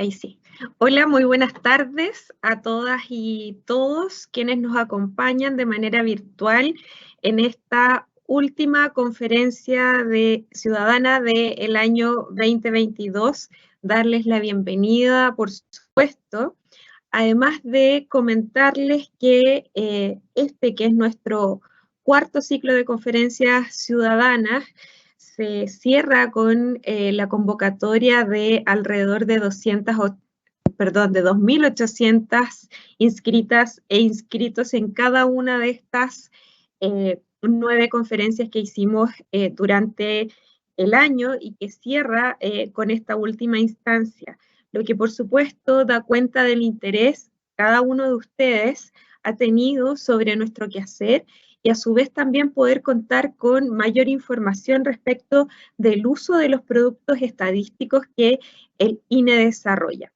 Ahí sí. Hola, muy buenas tardes a todas y todos quienes nos acompañan de manera virtual en esta última conferencia ciudadana del año 2022. Darles la bienvenida, por supuesto, además de comentarles que que es nuestro cuarto ciclo de conferencias ciudadanas, se cierra con la convocatoria de alrededor de 2.800 inscritas e inscritos en cada una de estas 9 conferencias que hicimos durante el año y que cierra con esta última instancia, lo que por supuesto da cuenta del interés que cada uno de ustedes ha tenido sobre nuestro quehacer y a su vez también poder contar con mayor información respecto del uso de los productos estadísticos que el INE desarrolla.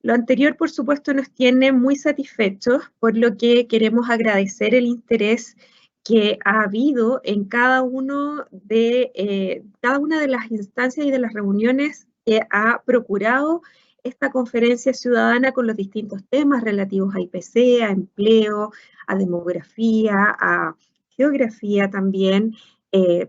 Lo anterior, por supuesto, nos tiene muy satisfechos, por lo que queremos agradecer el interés que ha habido en cada una de las instancias y de las reuniones que ha procurado esta conferencia ciudadana con los distintos temas relativos a IPC, a empleo, a demografía, a geografía también,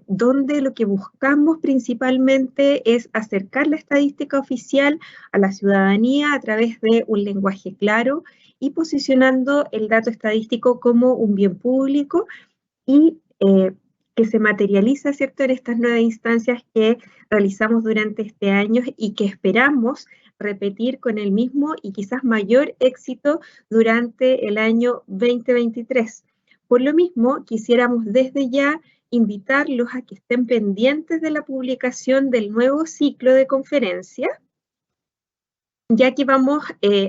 donde lo que buscamos principalmente es acercar la estadística oficial a la ciudadanía a través de un lenguaje claro y posicionando el dato estadístico como un bien público y que se materializa, ¿cierto?, en estas 9 instancias que realizamos durante este año y que esperamos repetir con el mismo y quizás mayor éxito durante el año 2023. Por lo mismo, quisiéramos desde ya invitarlos a que estén pendientes de la publicación del nuevo ciclo de conferencias, ya que vamos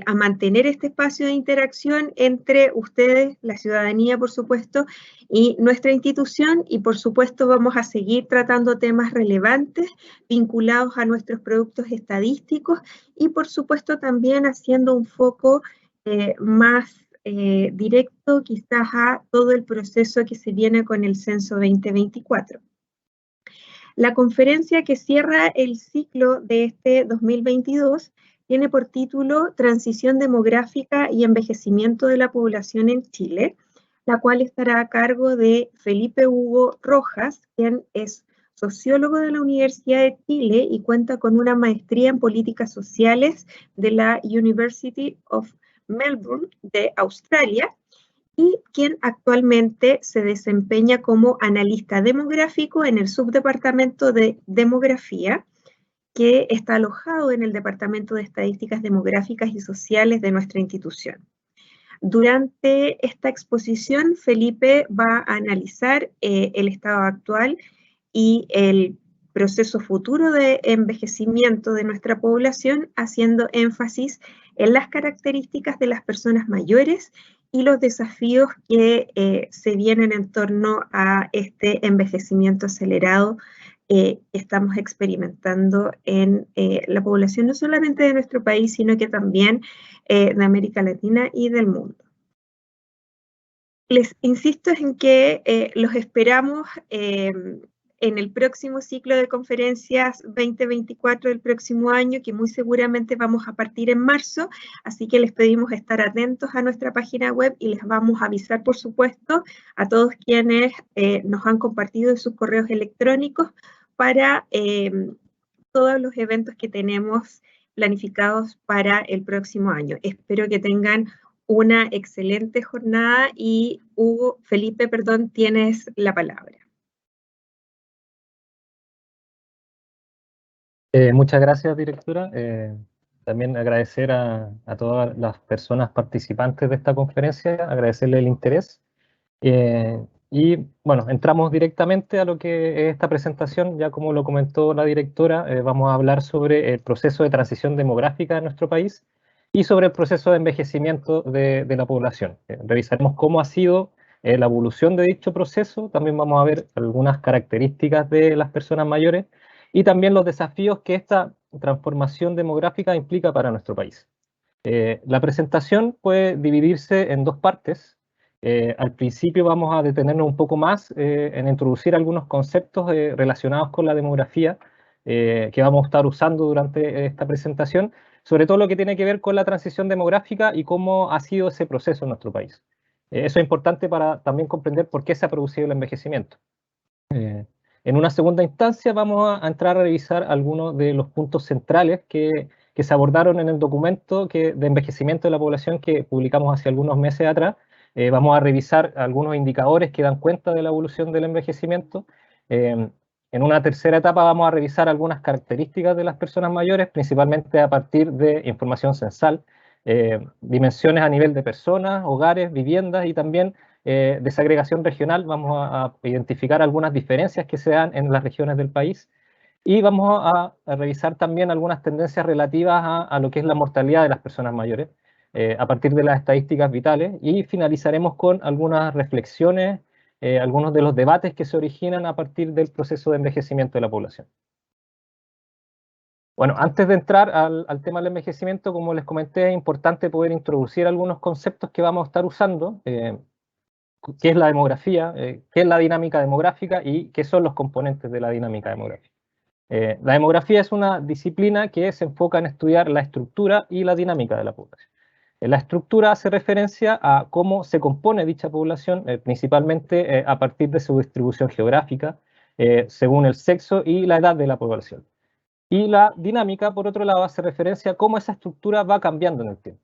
a mantener este espacio de interacción entre ustedes, la ciudadanía, por supuesto, y nuestra institución, y por supuesto vamos a seguir tratando temas relevantes vinculados a nuestros productos estadísticos y por supuesto también haciendo un foco más directo quizás a todo el proceso que se viene con el Censo 2024. La conferencia que cierra el ciclo de este 2022 tiene por título Transición demográfica y envejecimiento de la población en Chile, la cual estará a cargo de Felipe Hugo Rojas, quien es sociólogo de la Universidad de Chile y cuenta con una maestría en políticas sociales de la University of Melbourne de Australia, y quien actualmente se desempeña como analista demográfico en el subdepartamento de demografía, que está alojado en el Departamento de Estadísticas Demográficas y Sociales de nuestra institución. Durante esta exposición, Felipe va a analizar el estado actual y el proceso futuro de envejecimiento de nuestra población, haciendo énfasis en las características de las personas mayores y los desafíos que se vienen en torno a este envejecimiento acelerado que estamos experimentando en la población no solamente de nuestro país, sino que también de América Latina y del mundo. Les insisto en que los esperamos en el próximo ciclo de conferencias 2024 del próximo año, que muy seguramente vamos a partir en marzo, así que les pedimos estar atentos a nuestra página web y les vamos a avisar, por supuesto, a todos quienes nos han compartido sus correos electrónicos para todos los eventos que tenemos planificados para el próximo año. Espero que tengan una excelente jornada y Felipe, tienes la palabra. Muchas gracias, directora. También agradecer a todas las personas participantes de esta conferencia, agradecerle el interés. Y bueno, entramos directamente a lo que es esta presentación. Ya como lo comentó la directora, vamos a hablar sobre el proceso de transición demográfica de nuestro país y sobre el proceso de envejecimiento de la población. Revisaremos cómo ha sido la evolución de dicho proceso. También vamos a ver algunas características de las personas mayores y también los desafíos que esta transformación demográfica implica para nuestro país. La presentación puede dividirse en 2 partes. Al principio vamos a detenernos un poco más en introducir algunos conceptos relacionados con la demografía que vamos a estar usando durante esta presentación, sobre todo lo que tiene que ver con la transición demográfica y cómo ha sido ese proceso en nuestro país. Eso es importante para también comprender por qué se ha producido el envejecimiento. En una segunda instancia vamos a entrar a revisar algunos de los puntos centrales que se abordaron en el documento de envejecimiento de la población que publicamos hace algunos meses atrás. Vamos a revisar algunos indicadores que dan cuenta de la evolución del envejecimiento. En una tercera etapa vamos a revisar algunas características de las personas mayores, principalmente a partir de información censal, dimensiones a nivel de personas, hogares, viviendas y también desagregación regional. Vamos a identificar algunas diferencias que se dan en las regiones del país y vamos a revisar también algunas tendencias relativas a lo que es la mortalidad de las personas mayores a partir de las estadísticas vitales, y finalizaremos con algunas reflexiones, algunos de los debates que se originan a partir del proceso de envejecimiento de la población. Bueno, antes de entrar al tema del envejecimiento, como les comenté, es importante poder introducir algunos conceptos que vamos a estar usando. ¿Qué es la demografía? ¿Qué es la dinámica demográfica? ¿Y qué son los componentes de la dinámica demográfica? La demografía es una disciplina que se enfoca en estudiar la estructura y la dinámica de la población. La estructura hace referencia a cómo se compone dicha población, principalmente a partir de su distribución geográfica, según el sexo y la edad de la población. Y la dinámica, por otro lado, hace referencia a cómo esa estructura va cambiando en el tiempo,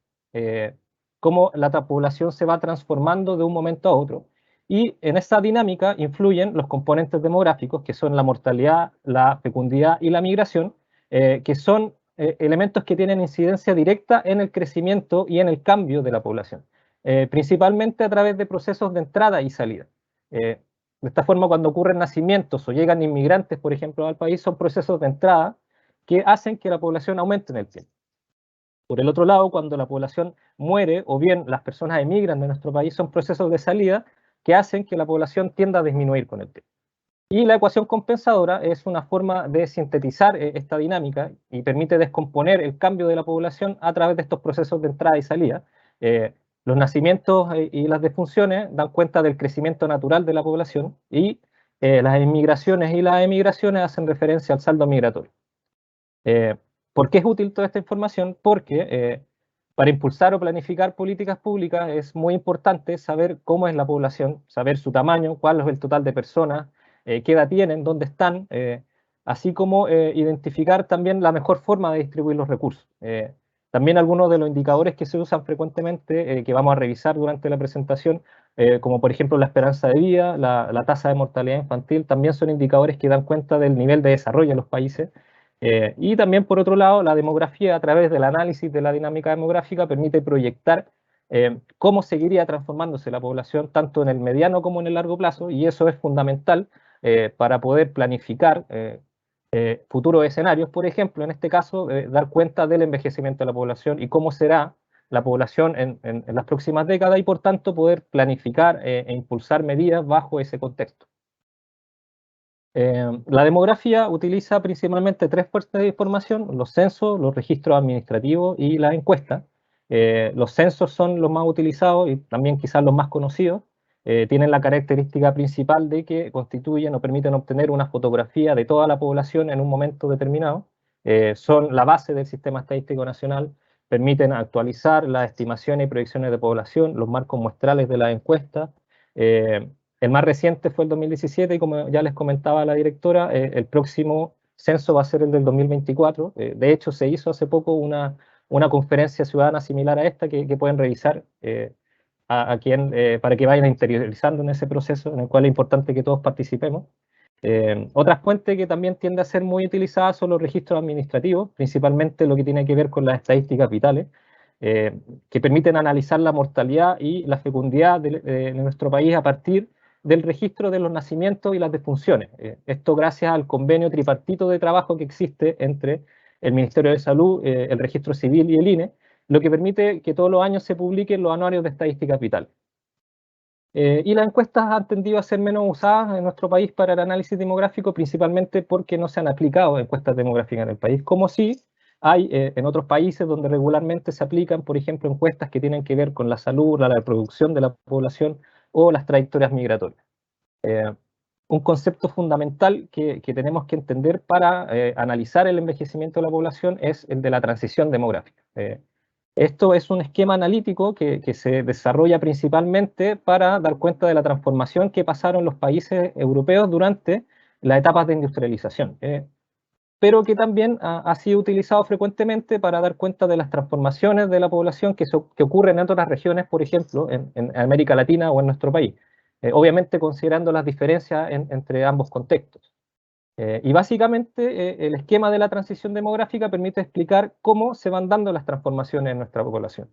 cómo la población se va transformando de un momento a otro. Y en esa dinámica influyen los componentes demográficos, que son la mortalidad, la fecundidad y la migración, que son elementos que tienen incidencia directa en el crecimiento y en el cambio de la población, principalmente a través de procesos de entrada y salida. De esta forma, cuando ocurren nacimientos o llegan inmigrantes, por ejemplo, al país, son procesos de entrada que hacen que la población aumente en el tiempo. Por el otro lado, cuando la población muere o bien las personas emigran de nuestro país, son procesos de salida que hacen que la población tienda a disminuir con el tiempo. Y la ecuación compensadora es una forma de sintetizar esta dinámica y permite descomponer el cambio de la población a través de estos procesos de entrada y salida. Los nacimientos y las defunciones dan cuenta del crecimiento natural de la población, y las inmigraciones y las emigraciones hacen referencia al saldo migratorio. ¿Por qué es útil toda esta información? Porque para impulsar o planificar políticas públicas es muy importante saber cómo es la población, saber su tamaño, cuál es el total de personas, qué edad tienen, dónde están, así como identificar también la mejor forma de distribuir los recursos. También algunos de los indicadores que se usan frecuentemente, que vamos a revisar durante la presentación, como por ejemplo la esperanza de vida, la tasa de mortalidad infantil, también son indicadores que dan cuenta del nivel de desarrollo en los países. Y también, por otro lado, la demografía, a través del análisis de la dinámica demográfica, permite proyectar cómo seguiría transformándose la población tanto en el mediano como en el largo plazo, y eso es fundamental para poder planificar futuros escenarios. Por ejemplo, en este caso, dar cuenta del envejecimiento de la población y cómo será la población en las próximas décadas, y por tanto poder planificar e impulsar medidas bajo ese contexto. La demografía utiliza principalmente tres fuentes de información: los censos, los registros administrativos y la encuesta. Los censos son los más utilizados y también quizás los más conocidos. Tienen la característica principal de que constituyen o permiten obtener una fotografía de toda la población en un momento determinado. Son la base del Sistema Estadístico Nacional, permiten actualizar las estimaciones y proyecciones de población, los marcos muestrales de las encuestas. El más reciente fue el 2017 y, como ya les comentaba la directora, el próximo censo va a ser el del 2024. De hecho, se hizo hace poco una conferencia ciudadana similar a esta que pueden revisar para que vayan interiorizando en ese proceso en el cual es importante que todos participemos. Otra fuente que también tiende a ser muy utilizada son los registros administrativos, principalmente lo que tiene que ver con las estadísticas vitales, que permiten analizar la mortalidad y la fecundidad de nuestro país a partir del registro de los nacimientos y las defunciones. Esto gracias al convenio tripartito de trabajo que existe entre el Ministerio de Salud, el Registro Civil y el INE, lo que permite que todos los años se publiquen los anuarios de estadísticas vitales. Y las encuestas han tendido a ser menos usadas en nuestro país para el análisis demográfico, principalmente porque no se han aplicado encuestas demográficas en el país, como sí hay en otros países donde regularmente se aplican, por ejemplo, encuestas que tienen que ver con la salud, la reproducción de la población o las trayectorias migratorias. un concepto fundamental que tenemos que entender para analizar el envejecimiento de la población es el de la transición demográfica. Esto es un esquema analítico que se desarrolla principalmente para dar cuenta de la transformación que pasaron los países europeos durante las etapas de industrialización, pero que también ha sido utilizado frecuentemente para dar cuenta de las transformaciones de la población que ocurren en otras regiones, por ejemplo, en América Latina o en nuestro país, obviamente considerando las diferencias entre ambos contextos. Y básicamente el esquema de la transición demográfica permite explicar cómo se van dando las transformaciones en nuestra población,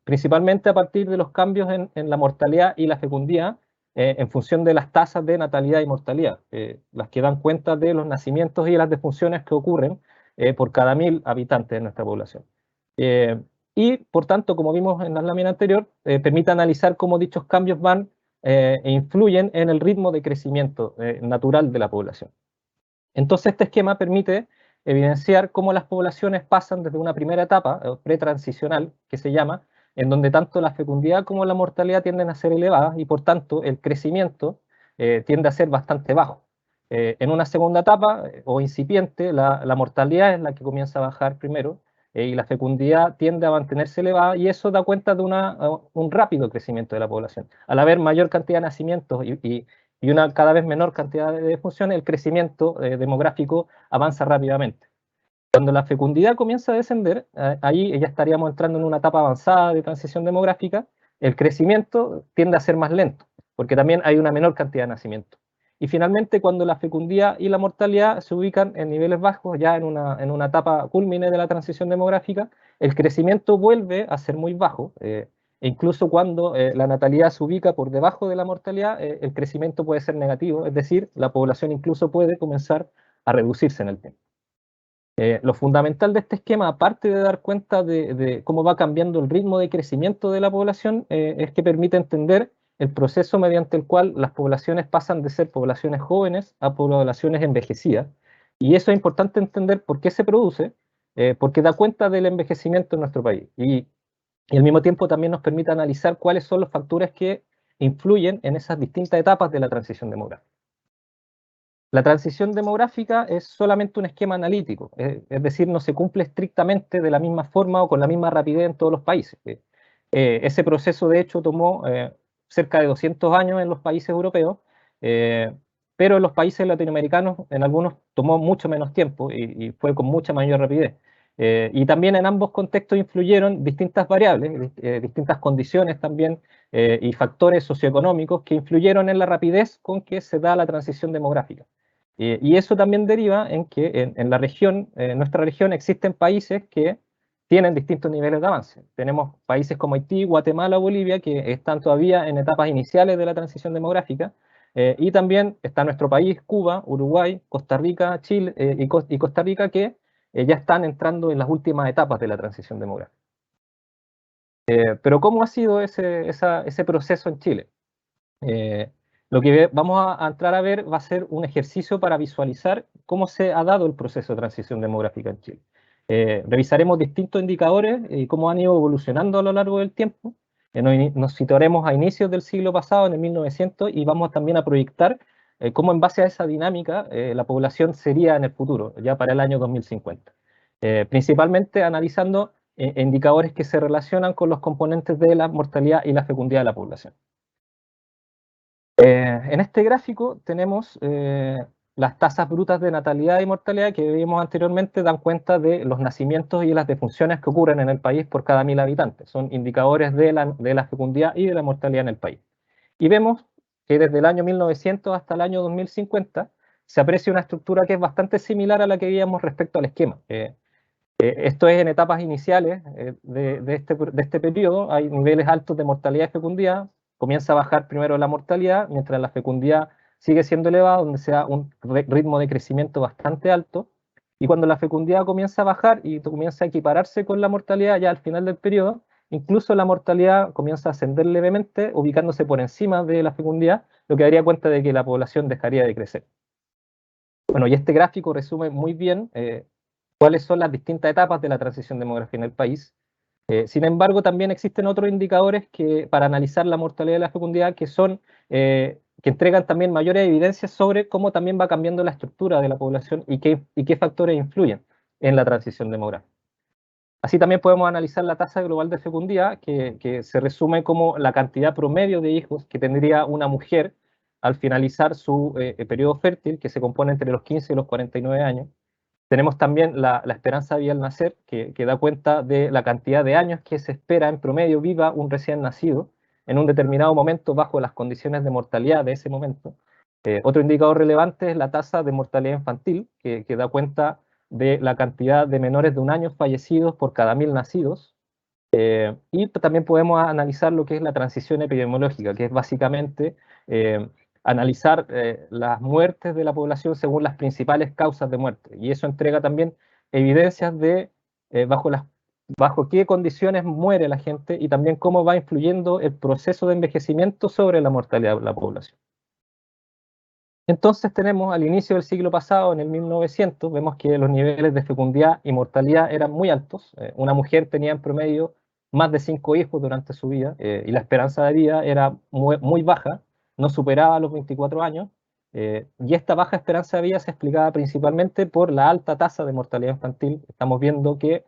principalmente a partir de los cambios en la mortalidad y la fecundidad, en función de las tasas de natalidad y mortalidad, las que dan cuenta de los nacimientos y las defunciones que ocurren por cada 1000 habitantes de nuestra población. Y por tanto, como vimos en la lámina anterior, permite analizar cómo dichos cambios van e influyen en el ritmo de crecimiento natural de la población. Entonces, este esquema permite evidenciar cómo las poblaciones pasan desde una primera etapa, pretransicional, que se llama, en donde tanto la fecundidad como la mortalidad tienden a ser elevadas y por tanto el crecimiento tiende a ser bastante bajo. En una segunda etapa o incipiente, la mortalidad es la que comienza a bajar primero y la fecundidad tiende a mantenerse elevada y eso da cuenta de un rápido crecimiento de la población. Al haber mayor cantidad de nacimientos y una cada vez menor cantidad de defunciones, el crecimiento demográfico avanza rápidamente. Cuando la fecundidad comienza a descender, ahí ya estaríamos entrando en una etapa avanzada de transición demográfica, el crecimiento tiende a ser más lento, porque también hay una menor cantidad de nacimientos. Y finalmente, cuando la fecundidad y la mortalidad se ubican en niveles bajos, ya en una etapa culmine de la transición demográfica, el crecimiento vuelve a ser muy bajo, e incluso cuando la natalidad se ubica por debajo de la mortalidad, el crecimiento puede ser negativo, es decir, la población incluso puede comenzar a reducirse en el tiempo. Lo fundamental de este esquema, aparte de dar cuenta de cómo va cambiando el ritmo de crecimiento de la población, es que permite entender el proceso mediante el cual las poblaciones pasan de ser poblaciones jóvenes a poblaciones envejecidas. Y eso es importante entender por qué se produce, porque da cuenta del envejecimiento en nuestro país. Y al mismo tiempo también nos permite analizar cuáles son los factores que influyen en esas distintas etapas de la transición demográfica. La transición demográfica es solamente un esquema analítico, es decir, no se cumple estrictamente de la misma forma o con la misma rapidez en todos los países. Ese proceso, de hecho, tomó cerca de 200 años en los países europeos, pero en los países latinoamericanos, en algunos, tomó mucho menos tiempo y fue con mucha mayor rapidez. Y también en ambos contextos influyeron distintas variables, distintas condiciones también y factores socioeconómicos que influyeron en la rapidez con que se da la transición demográfica. Y eso también deriva en que en la región, en nuestra región, existen países que tienen distintos niveles de avance. Tenemos países como Haití, Guatemala, Bolivia, que están todavía en etapas iniciales de la transición demográfica, y también está nuestro país, Cuba, Uruguay, Costa Rica, Chile y Costa Rica, que ya están entrando en las últimas etapas de la transición demográfica. Pero ¿cómo ha sido ese proceso en Chile? Lo que vamos a entrar a ver va a ser un ejercicio para visualizar cómo se ha dado el proceso de transición demográfica en Chile. Revisaremos distintos indicadores y cómo han ido evolucionando a lo largo del tiempo. Nos situaremos a inicios del siglo pasado, en el 1900, y vamos también a proyectar cómo en base a esa dinámica la población sería en el futuro, ya para el año 2050. Principalmente analizando indicadores que se relacionan con los componentes de la mortalidad y la fecundidad de la población. En este gráfico tenemos las tasas brutas de natalidad y mortalidad que vimos anteriormente, dan cuenta de los nacimientos y las defunciones que ocurren en el país por cada 1000 habitantes. Son indicadores de la fecundidad y de la mortalidad en el país. Y vemos que desde el año 1900 hasta el año 2050 se aprecia una estructura que es bastante similar a la que veíamos respecto al esquema. Esto es en etapas iniciales de este periodo, hay niveles altos de mortalidad y fecundidad, comienza a bajar primero la mortalidad, mientras la fecundidad sigue siendo elevada, donde se da un ritmo de crecimiento bastante alto, y cuando la fecundidad comienza a bajar y comienza a equipararse con la mortalidad, ya al final del periodo, incluso la mortalidad comienza a ascender levemente, ubicándose por encima de la fecundidad, lo que daría cuenta de que la población dejaría de crecer. Bueno, y este gráfico resume muy bien cuáles son las distintas etapas de la transición demográfica en el país. Sin embargo, también existen otros indicadores para analizar la mortalidad y la fecundidad que son que entregan también mayores evidencias sobre cómo también va cambiando la estructura de la población y qué factores influyen en la transición demográfica. Así también podemos analizar la tasa global de fecundidad, que se resume como la cantidad promedio de hijos que tendría una mujer al finalizar su periodo fértil, que se compone entre los 15 y los 49 años. Tenemos también la esperanza de vida al nacer, que da cuenta de la cantidad de años que se espera en promedio viva un recién nacido en un determinado momento bajo las condiciones de mortalidad de ese momento. Otro indicador relevante es la tasa de mortalidad infantil, que da cuenta de la cantidad de menores de un año fallecidos por cada 1000 nacidos. Y también podemos analizar lo que es la transición epidemiológica, que es básicamente analizar las muertes de la población según las principales causas de muerte. Y eso entrega también evidencias de bajo qué condiciones muere la gente y también cómo va influyendo el proceso de envejecimiento sobre la mortalidad de la población. Entonces tenemos al inicio del siglo pasado, en el 1900, vemos que los niveles de fecundidad y mortalidad eran muy altos. Una mujer tenía en promedio más de 5 hijos durante su vida y la esperanza de vida era muy baja, no superaba los 24 años. Y esta baja esperanza de vida se explicaba principalmente por la alta tasa de mortalidad infantil. Estamos viendo que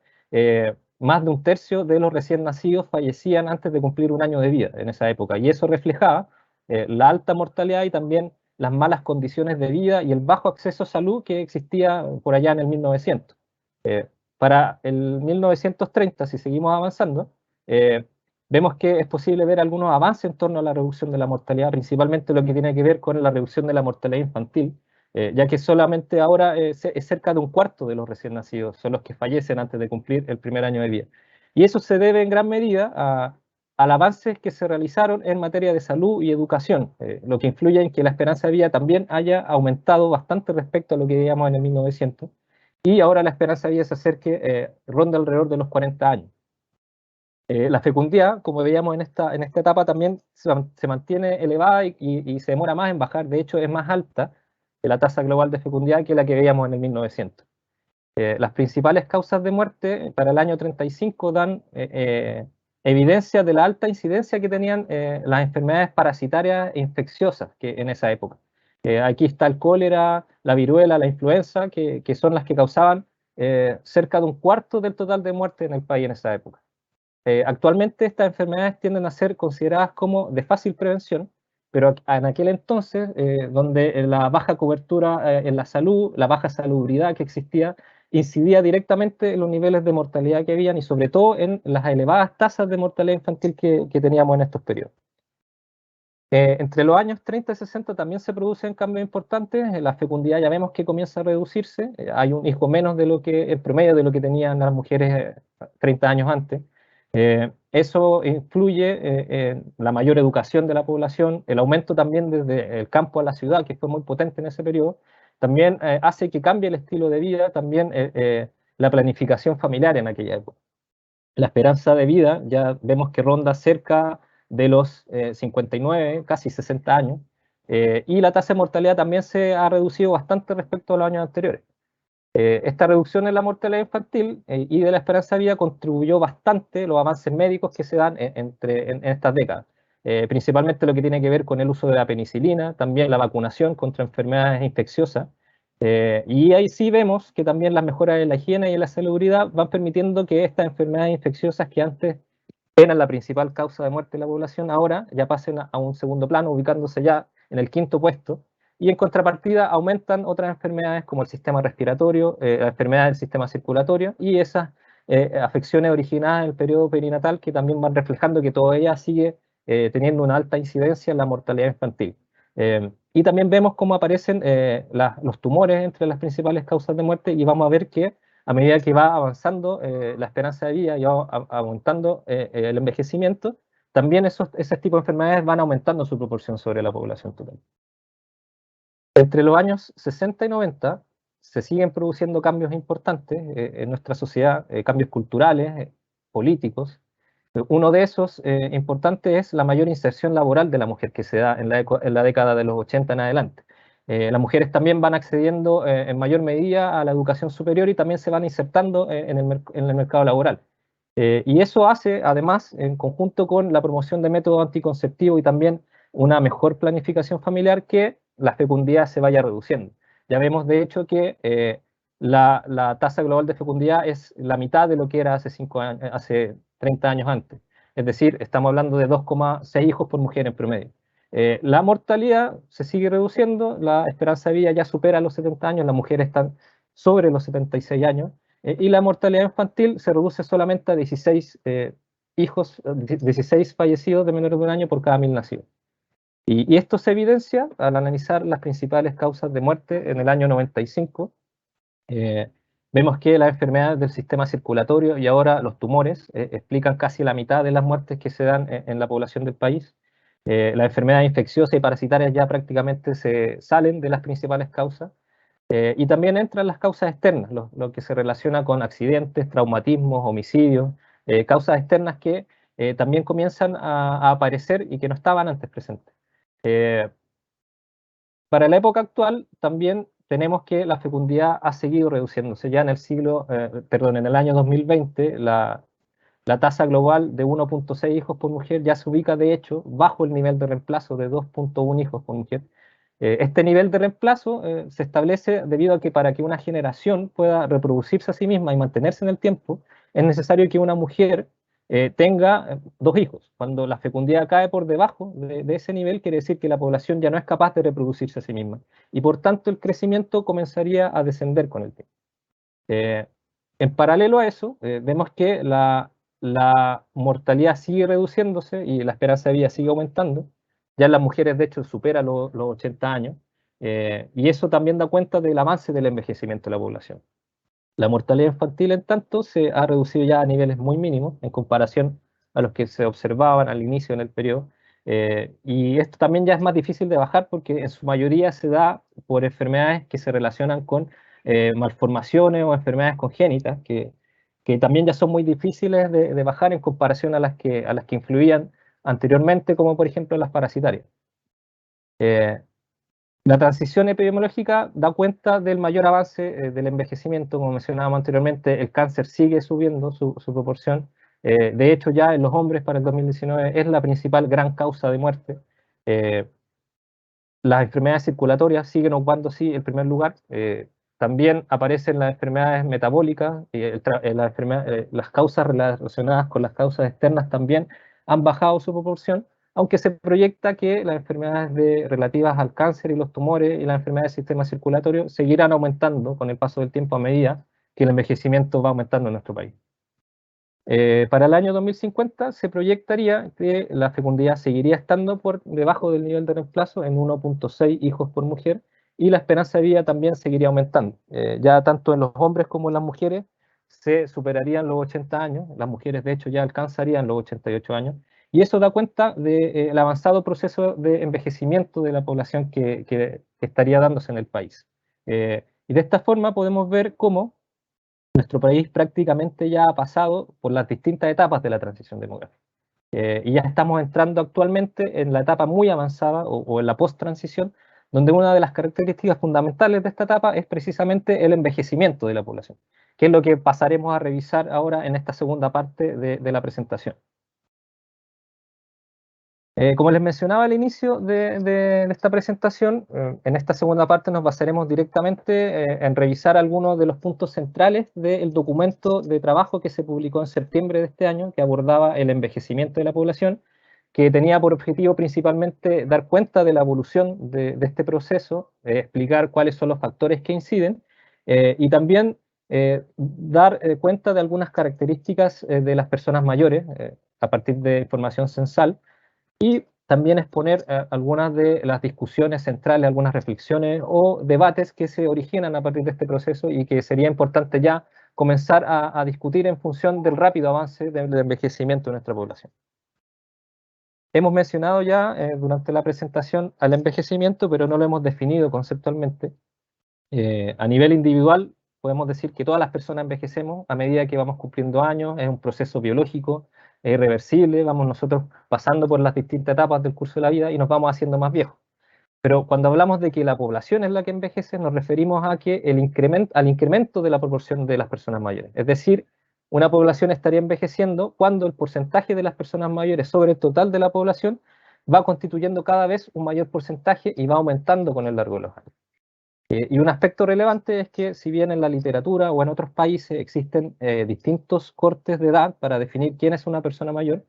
más de un tercio de los recién nacidos fallecían antes de cumplir un año de vida en esa época. Y eso reflejaba la alta mortalidad y también las malas condiciones de vida y el bajo acceso a salud que existía por allá en el 1900. Para el 1930, si seguimos avanzando, vemos que es posible ver algunos avances en torno a la reducción de la mortalidad, principalmente lo que tiene que ver con la reducción de la mortalidad infantil, ya que solamente ahora es cerca de un cuarto de los recién nacidos son los que fallecen antes de cumplir el primer año de vida. Y eso se debe en gran medida al avances que se realizaron en materia de salud y educación, lo que influye en que la esperanza de vida también haya aumentado bastante respecto a lo que veíamos en el 1900, y ahora la esperanza de vida se acerque, ronda alrededor de los 40 años. La fecundidad, como veíamos en esta etapa, también se mantiene elevada y se demora más en bajar. De hecho, es más alta que la tasa global de fecundidad que la que veíamos en el 1900. Las principales causas de muerte para el año 35 dan evidencia de la alta incidencia que tenían las enfermedades parasitarias e infecciosas que en esa época. Aquí está el cólera, la viruela, la influenza, que son las que causaban cerca de un cuarto del total de muertes en el país en esa época. Actualmente estas enfermedades tienden a ser consideradas como de fácil prevención, pero en aquel entonces, donde la baja cobertura en la salud, la baja salubridad que existía, incidía directamente en los niveles de mortalidad que habían y sobre todo en las elevadas tasas de mortalidad infantil que teníamos en estos periodos. Entre los años 30 y 60 también se producen cambios importantes. La fecundidad ya vemos que comienza a reducirse. Hay un hijo menos de lo que, en promedio, de lo que tenían las mujeres 30 años antes. Eso influye en la mayor educación de la población, el aumento también desde el campo a la ciudad, que fue muy potente en ese periodo, también hace que cambie el estilo de vida, también la planificación familiar en aquella época. La esperanza de vida ya vemos que ronda cerca de los 59, casi 60 años, y la tasa de mortalidad también se ha reducido bastante respecto a los años anteriores. Esta reducción en la mortalidad infantil y de la esperanza de vida contribuyó bastante a los avances médicos que se dan en estas décadas, principalmente lo que tiene que ver con el uso de la penicilina, también la vacunación contra enfermedades infecciosas, y ahí sí vemos que también las mejoras en la higiene y en la salubridad van permitiendo que estas enfermedades infecciosas que antes eran la principal causa de muerte de la población, ahora ya pasen a un segundo plano, ubicándose ya en el quinto puesto, y en contrapartida aumentan otras enfermedades como el sistema respiratorio, la enfermedad del sistema circulatorio y esas afecciones originadas en el periodo perinatal que también van reflejando que todavía sigue teniendo una alta incidencia en la mortalidad infantil. Y también vemos cómo aparecen los tumores entre las principales causas de muerte y vamos a ver que a medida que va avanzando la esperanza de vida y va aumentando el envejecimiento, también ese tipo de enfermedades van aumentando su proporción sobre la población total. Entre los años 60 y 90 se siguen produciendo cambios importantes en nuestra sociedad, cambios culturales, políticos. Uno de esos importantes es la mayor inserción laboral de la mujer que se da en la década de los 80 en adelante. Las mujeres también van accediendo en mayor medida a la educación superior y también se van insertando en el mercado laboral. Y eso hace, además, en conjunto con la promoción de métodos anticonceptivos y también una mejor planificación familiar, que la fecundidad se vaya reduciendo. Ya vemos, de hecho, que la tasa global de fecundidad es la mitad de lo que era hace 30 años antes. Es decir, estamos hablando de 2,6 hijos por mujer en promedio. La mortalidad se sigue reduciendo, la esperanza de vida ya supera los 70 años, las mujeres están sobre los 76 años, y la mortalidad infantil se reduce solamente a 16 16 fallecidos de menores de un año por cada 1000 nacidos. Y esto se evidencia al analizar las principales causas de muerte en el año 95. Vemos que las enfermedades del sistema circulatorio y ahora los tumores explican casi la mitad de las muertes que se dan en la población del país. Las enfermedades infecciosas y parasitarias ya prácticamente se salen de las principales causas. Y también entran las causas externas, lo que se relaciona con accidentes, traumatismos, homicidios, causas externas que también comienzan a aparecer y que no estaban antes presentes. Para la época actual también tenemos que la fecundidad ha seguido reduciéndose. Ya en en el año 2020, la tasa global de 1,6 hijos por mujer ya se ubica, de hecho, bajo el nivel de reemplazo de 2,1 hijos por mujer. Este nivel de reemplazo se establece debido a que para que una generación pueda reproducirse a sí misma y mantenerse en el tiempo, es necesario que una mujer tenga 2 hijos. Cuando la fecundidad cae por debajo de ese nivel, quiere decir que la población ya no es capaz de reproducirse a sí misma. Y por tanto el crecimiento comenzaría a descender con el tiempo. En paralelo a eso, vemos que la mortalidad sigue reduciéndose y la esperanza de vida sigue aumentando. Ya en las mujeres, de hecho, supera los 80 años. Y eso también da cuenta del avance del envejecimiento de la población. La mortalidad infantil, en tanto, se ha reducido ya a niveles muy mínimos en comparación a los que se observaban al inicio en el periodo. Y esto también ya es más difícil de bajar porque en su mayoría se da por enfermedades que se relacionan con malformaciones o enfermedades congénitas, que también ya son muy difíciles de bajar en comparación a las que influían anteriormente, como por ejemplo las parasitarias. La transición epidemiológica da cuenta del mayor avance del envejecimiento. Como mencionábamos anteriormente, el cáncer sigue subiendo su proporción. De hecho, ya en los hombres para el 2019 es la principal gran causa de muerte. Las enfermedades circulatorias siguen ocupando, sí, el primer lugar. También aparecen las enfermedades metabólicas y las causas relacionadas con las causas externas también han bajado su proporción, aunque se proyecta que las enfermedades relativas al cáncer y los tumores y las enfermedades del sistema circulatorio seguirán aumentando con el paso del tiempo a medida que el envejecimiento va aumentando en nuestro país. Para el año 2050 se proyectaría que la fecundidad seguiría estando por debajo del nivel de reemplazo en 1,6 hijos por mujer y la esperanza de vida también seguiría aumentando. Ya tanto en los hombres como en las mujeres se superarían los 80 años, las mujeres de hecho ya alcanzarían los 88 años, y eso da cuenta del avanzado proceso de envejecimiento de la población que estaría dándose en el país. Y de esta forma podemos ver cómo nuestro país prácticamente ya ha pasado por las distintas etapas de la transición demográfica. Y ya estamos entrando actualmente en la etapa muy avanzada o en la post-transición, donde una de las características fundamentales de esta etapa es precisamente el envejecimiento de la población, que es lo que pasaremos a revisar ahora en esta segunda parte de la presentación. Como les mencionaba al inicio de esta presentación, en esta segunda parte nos basaremos directamente en revisar algunos de los puntos centrales del documento de trabajo que se publicó en septiembre de este año, que abordaba el envejecimiento de la población, que tenía por objetivo principalmente dar cuenta de la evolución de este proceso, explicar cuáles son los factores que inciden, y también dar cuenta de algunas características de las personas mayores, a partir de información censal, y también exponer algunas de las discusiones centrales, algunas reflexiones o debates que se originan a partir de este proceso y que sería importante ya comenzar a discutir en función del rápido avance del envejecimiento de nuestra población. Hemos mencionado ya durante la presentación al envejecimiento, pero no lo hemos definido conceptualmente. A nivel individual, podemos decir que todas las personas envejecemos a medida que vamos cumpliendo años, es un proceso biológico, es irreversible, vamos nosotros pasando por las distintas etapas del curso de la vida y nos vamos haciendo más viejos. Pero cuando hablamos de que la población es la que envejece, nos referimos a que al incremento de la proporción de las personas mayores. Es decir, una población estaría envejeciendo cuando el porcentaje de las personas mayores sobre el total de la población va constituyendo cada vez un mayor porcentaje y va aumentando con el largo de los años. Y un aspecto relevante es que si bien en la literatura o en otros países existen distintos cortes de edad para definir quién es una persona mayor,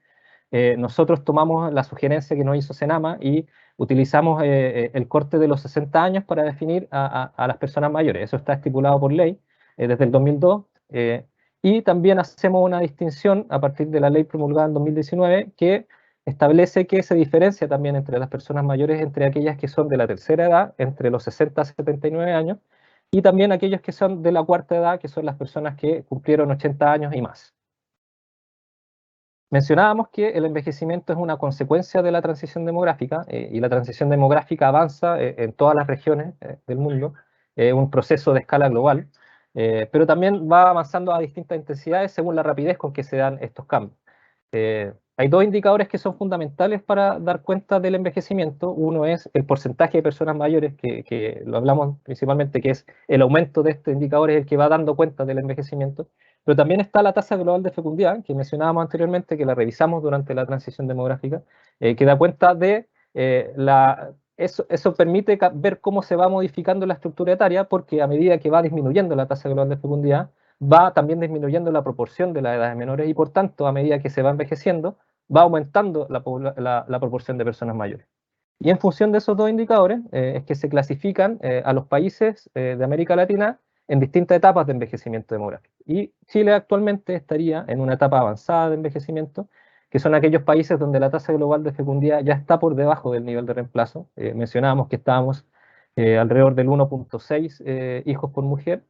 nosotros tomamos la sugerencia que nos hizo Senama y utilizamos el corte de los 60 años para definir a las personas mayores. Eso está estipulado por ley desde el 2002. Y también hacemos una distinción a partir de la ley promulgada en 2019 que establece que se diferencia también entre las personas mayores, entre aquellas que son de la tercera edad, entre los 60 a 79 años, y también aquellos que son de la cuarta edad, que son las personas que cumplieron 80 años y más. Mencionábamos que el envejecimiento es una consecuencia de la transición demográfica y la transición demográfica avanza en todas las regiones del mundo, un proceso de escala global, pero también va avanzando a distintas intensidades según la rapidez con que se dan estos cambios. Hay dos indicadores que son fundamentales para dar cuenta del envejecimiento. Uno es el porcentaje de personas mayores, que lo hablamos principalmente, que es el aumento de este indicador, es el que va dando cuenta del envejecimiento. Pero también está la tasa global de fecundidad, que mencionábamos anteriormente, que la revisamos durante la transición demográfica, que da cuenta de eso permite ver cómo se va modificando la estructura etaria, porque a medida que va disminuyendo la tasa global de fecundidad, va también disminuyendo la proporción de las edades menores y por tanto, a medida que se va envejeciendo, va aumentando la proporción de personas mayores. Y en función de esos dos indicadores es que se clasifican a los países de América Latina en distintas etapas de envejecimiento demográfico. Y Chile actualmente estaría en una etapa avanzada de envejecimiento, que son aquellos países donde la tasa global de fecundidad ya está por debajo del nivel de reemplazo. Mencionábamos que estábamos alrededor del 1.6 hijos por mujer,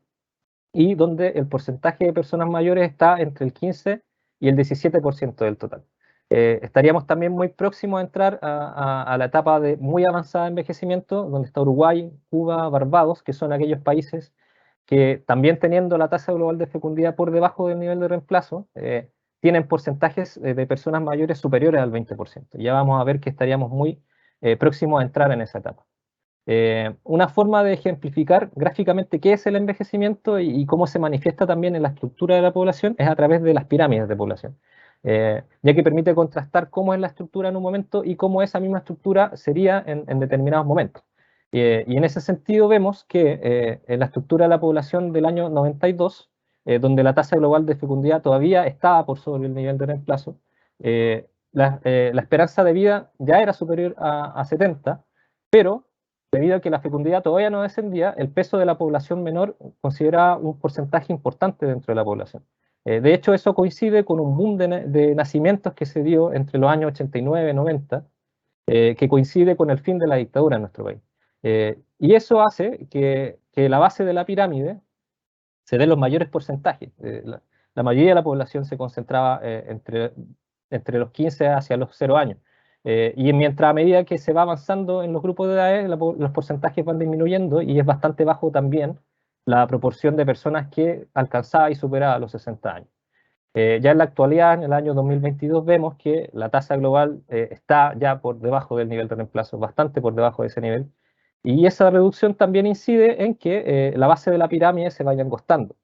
y donde el porcentaje de personas mayores está entre el 15 y el 17% del total. Estaríamos también muy próximos a entrar a la etapa de muy avanzada de envejecimiento, donde está Uruguay, Cuba, Barbados, que son aquellos países que también teniendo la tasa global de fecundidad por debajo del nivel de reemplazo, tienen porcentajes de personas mayores superiores al 20%. Ya vamos a ver que estaríamos muy próximos a entrar en esa etapa. Una forma de ejemplificar gráficamente qué es el envejecimiento y cómo se manifiesta también en la estructura de la población es a través de las pirámides de población, ya que permite contrastar cómo es la estructura en un momento y cómo esa misma estructura sería en determinados momentos. Y en ese sentido vemos que en la estructura de la población del año 92, donde la tasa global de fecundidad todavía estaba por sobre el nivel de reemplazo, la esperanza de vida ya era superior a 70, pero debido a que la fecundidad todavía no descendía, el peso de la población menor considera un porcentaje importante dentro de la población. De hecho, eso coincide con un boom de nacimientos que se dio entre los años 89 y 90, que coincide con el fin de la dictadura en nuestro país. Y eso hace que la base de la pirámide se den los mayores porcentajes. La mayoría de la población se concentraba entre los 15 hacia los 0 años. Y mientras a medida que se va avanzando en los grupos de edades, los porcentajes van disminuyendo y es bastante bajo también la proporción de personas que alcanzaba y superaba los 60 años. Ya en la actualidad, en el año 2022, vemos que la tasa global está ya por debajo del nivel de reemplazo, bastante por debajo de ese nivel, y esa reducción también incide en que la base de la pirámide se vaya angostando.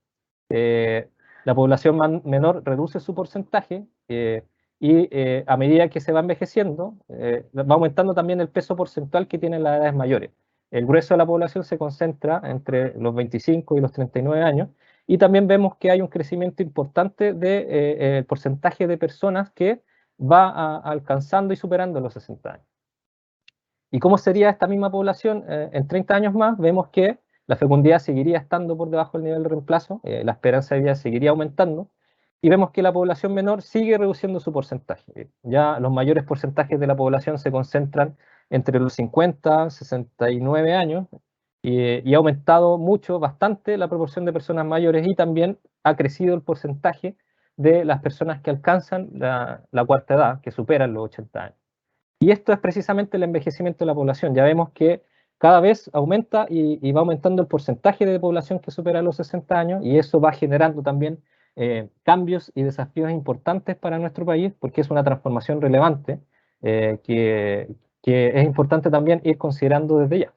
La población menor reduce su porcentaje y a medida que se va envejeciendo, va aumentando también el peso porcentual que tienen las edades mayores. El grueso de la población se concentra entre los 25 y los 39 años, y también vemos que hay un crecimiento importante del porcentaje de personas que va alcanzando y superando los 60 años. ¿Y cómo sería esta misma población en 30 años más? Vemos que la fecundidad seguiría estando por debajo del nivel de reemplazo, la esperanza de vida seguiría aumentando, y vemos que la población menor sigue reduciendo su porcentaje. Ya los mayores porcentajes de la población se concentran entre los 50 y 69 años, y ha aumentado mucho, bastante, la proporción de personas mayores, y también ha crecido el porcentaje de las personas que alcanzan la cuarta edad, que superan los 80 años. Y esto es precisamente el envejecimiento de la población. Ya vemos que cada vez aumenta y va aumentando el porcentaje de población que supera los 60 años, y eso va generando también cambios y desafíos importantes para nuestro país, porque es una transformación relevante que es importante también ir considerando desde ya.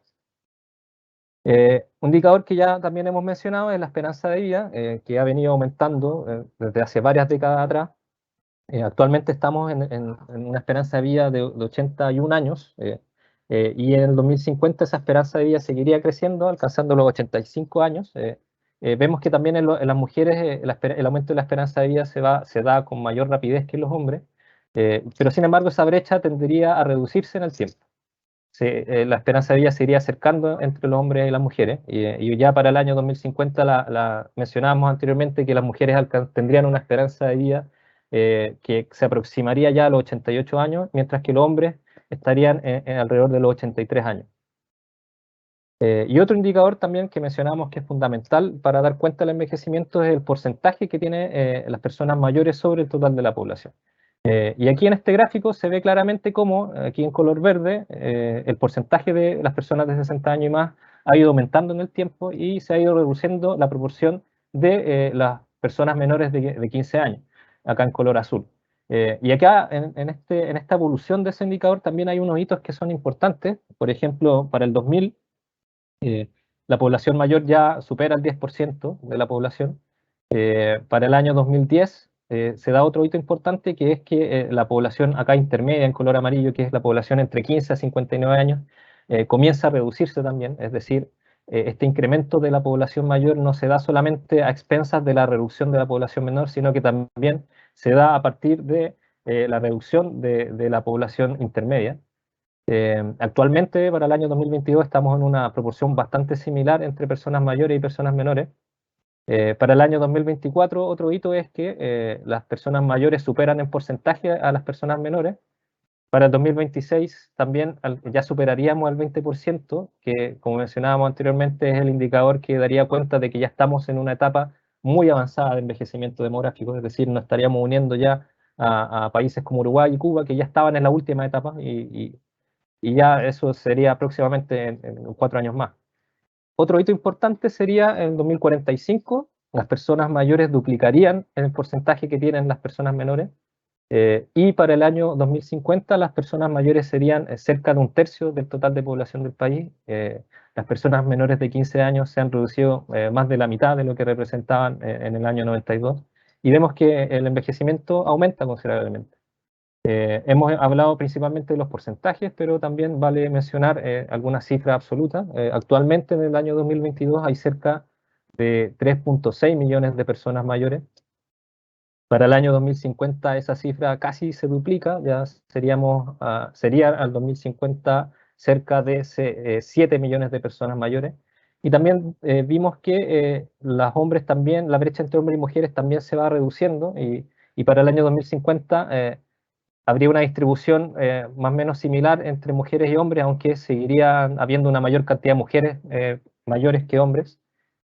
Un indicador que ya también hemos mencionado es la esperanza de vida, que ha venido aumentando desde hace varias décadas atrás, Actualmente estamos en una esperanza de vida de 81 años, y en el 2050 esa esperanza de vida seguiría creciendo, alcanzando los 85 años. Vemos que también en las mujeres el aumento de la esperanza de vida se da con mayor rapidez que en los hombres, pero sin embargo esa brecha tendería a reducirse en el tiempo. La esperanza de vida se iría acercando entre los hombres y las mujeres, y ya para el año 2050 mencionábamos anteriormente que las mujeres tendrían una esperanza de vida que se aproximaría ya a los 88 años, mientras que los hombres estarían en alrededor de los 83 años. Y otro indicador también que mencionamos que es fundamental para dar cuenta del envejecimiento es el porcentaje que tiene las personas mayores sobre el total de la población. Y aquí en este gráfico se ve claramente cómo, aquí en color verde, el porcentaje de las personas de 60 años y más ha ido aumentando en el tiempo y se ha ido reduciendo la proporción de las personas menores de 15 años, acá en color azul. Y acá, en esta evolución de ese indicador, también hay unos hitos que son importantes. Por ejemplo, para el 2000, la población mayor ya supera el 10% de la población. Para el año 2010 se da otro hito importante, que es que la población acá intermedia en color amarillo, que es la población entre 15 a 59 años, comienza a reducirse también. Es decir, este incremento de la población mayor no se da solamente a expensas de la reducción de la población menor, sino que también se da a partir de la reducción de la población intermedia. Actualmente, para el año 2022, estamos en una proporción bastante similar entre personas mayores y personas menores. Para el año 2024, otro hito es que las personas mayores superan en porcentaje a las personas menores. Para el 2026 también ya superaríamos el 20%, que como mencionábamos anteriormente es el indicador que daría cuenta de que ya estamos en una etapa muy avanzada de envejecimiento demográfico, es decir, nos estaríamos uniendo ya a países como Uruguay y Cuba, que ya estaban en la última etapa, y ya eso sería próximamente en 4 años más. Otro hito importante sería en 2045, las personas mayores duplicarían el porcentaje que tienen las personas menores, y para el año 2050 las personas mayores serían cerca de un tercio del total de población del país. Las personas menores de 15 años se han reducido más de la mitad de lo que representaban en el año 92, y vemos que el envejecimiento aumenta considerablemente. Hemos hablado principalmente de los porcentajes, pero también vale mencionar algunas cifras absolutas. Actualmente, en el año 2022, hay cerca de 3.6 millones de personas mayores. Para el año 2050 esa cifra casi se duplica, ya sería al 2050 cerca de 7 millones de personas mayores. Y también vimos que los hombres también, la brecha entre hombres y mujeres también se va reduciendo, y para el año 2050 habría una distribución más o menos similar entre mujeres y hombres, aunque seguiría habiendo una mayor cantidad de mujeres mayores que hombres.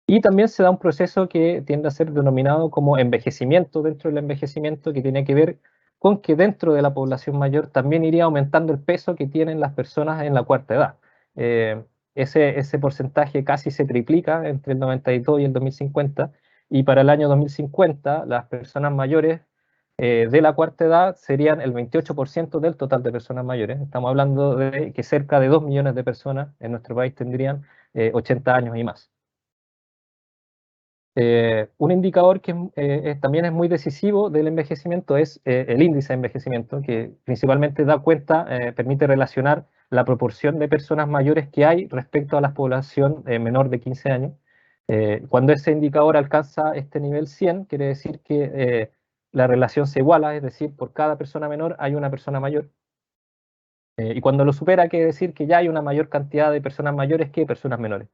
Y también se da un proceso que tiende a ser denominado como envejecimiento dentro del envejecimiento, que tiene que ver con que dentro de la población mayor también iría aumentando el peso que tienen las personas en la cuarta edad. Ese porcentaje casi se triplica entre el 92 y el 2050, y para el año 2050 las personas mayores de la cuarta edad serían el 28% del total de personas mayores. Estamos hablando de que cerca de 2 millones de personas en nuestro país tendrían 80 años y más. Un indicador que también es muy decisivo del envejecimiento es el índice de envejecimiento, que principalmente da cuenta, permite relacionar la proporción de personas mayores que hay respecto a la población menor de 15 años. Cuando ese indicador alcanza este nivel 100, quiere decir que la relación se iguala, es decir, por cada persona menor hay una persona mayor. Y cuando lo supera, quiere decir que ya hay una mayor cantidad de personas mayores que personas menores.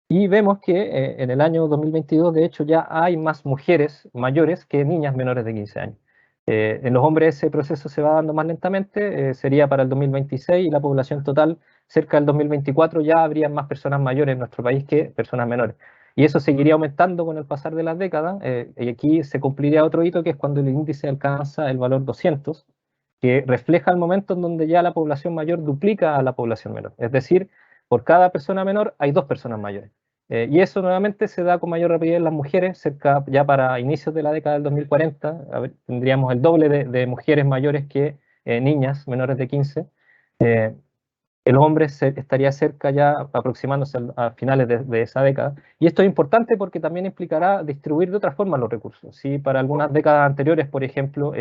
Y vemos que en el año 2022, de hecho, ya hay más mujeres mayores que niñas menores de 15 años. En los hombres ese proceso se va dando más lentamente, sería para el 2026, y la población total cerca del 2024 ya habría más personas mayores en nuestro país que personas menores. Y eso seguiría aumentando con el pasar de las décadas, y aquí se cumpliría otro hito, que es cuando el índice alcanza el valor 200, que refleja el momento en donde ya la población mayor duplica a la población menor. Es decir, por cada persona menor hay 2 personas mayores. Y eso nuevamente se da con mayor rapidez en las mujeres, cerca ya para inicios de la década del 2040, tendríamos el doble de mujeres mayores que niñas menores de 15. El hombre estaría cerca ya aproximándose a finales de esa década. Y esto es importante porque también implicará distribuir de otra forma los recursos. Si para algunas décadas anteriores, por ejemplo,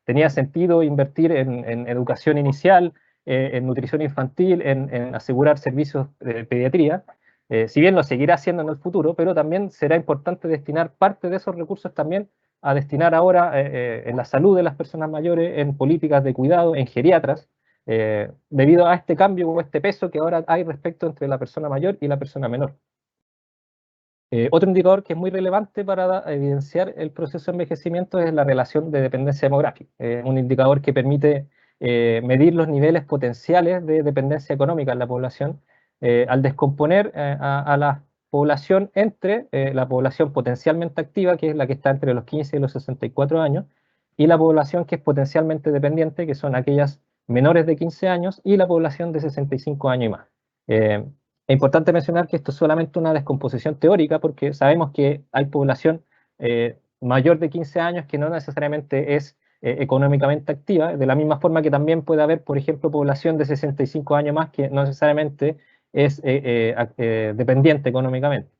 tenía sentido invertir en educación inicial, en nutrición infantil, en asegurar servicios de pediatría. Si bien lo seguirá haciendo en el futuro, pero también será importante destinar parte de esos recursos también a destinar ahora en la salud de las personas mayores, en políticas de cuidado, en geriatras, debido a este cambio o este peso que ahora hay respecto entre la persona mayor y la persona menor. Otro indicador que es muy relevante para evidenciar el proceso de envejecimiento es la relación de dependencia demográfica. Un indicador que permite medir los niveles potenciales de dependencia económica en la población al descomponer a la población entre la población potencialmente activa, que es la que está entre los 15 y los 64 años, y la población que es potencialmente dependiente, que son aquellas menores de 15 años, y la población de 65 años y más. Es importante mencionar que esto es solamente una descomposición teórica porque sabemos que hay población mayor de 15 años que no necesariamente es económicamente activa, de la misma forma que también puede haber, por ejemplo, población de 65 años más que no necesariamente es dependiente económicamente.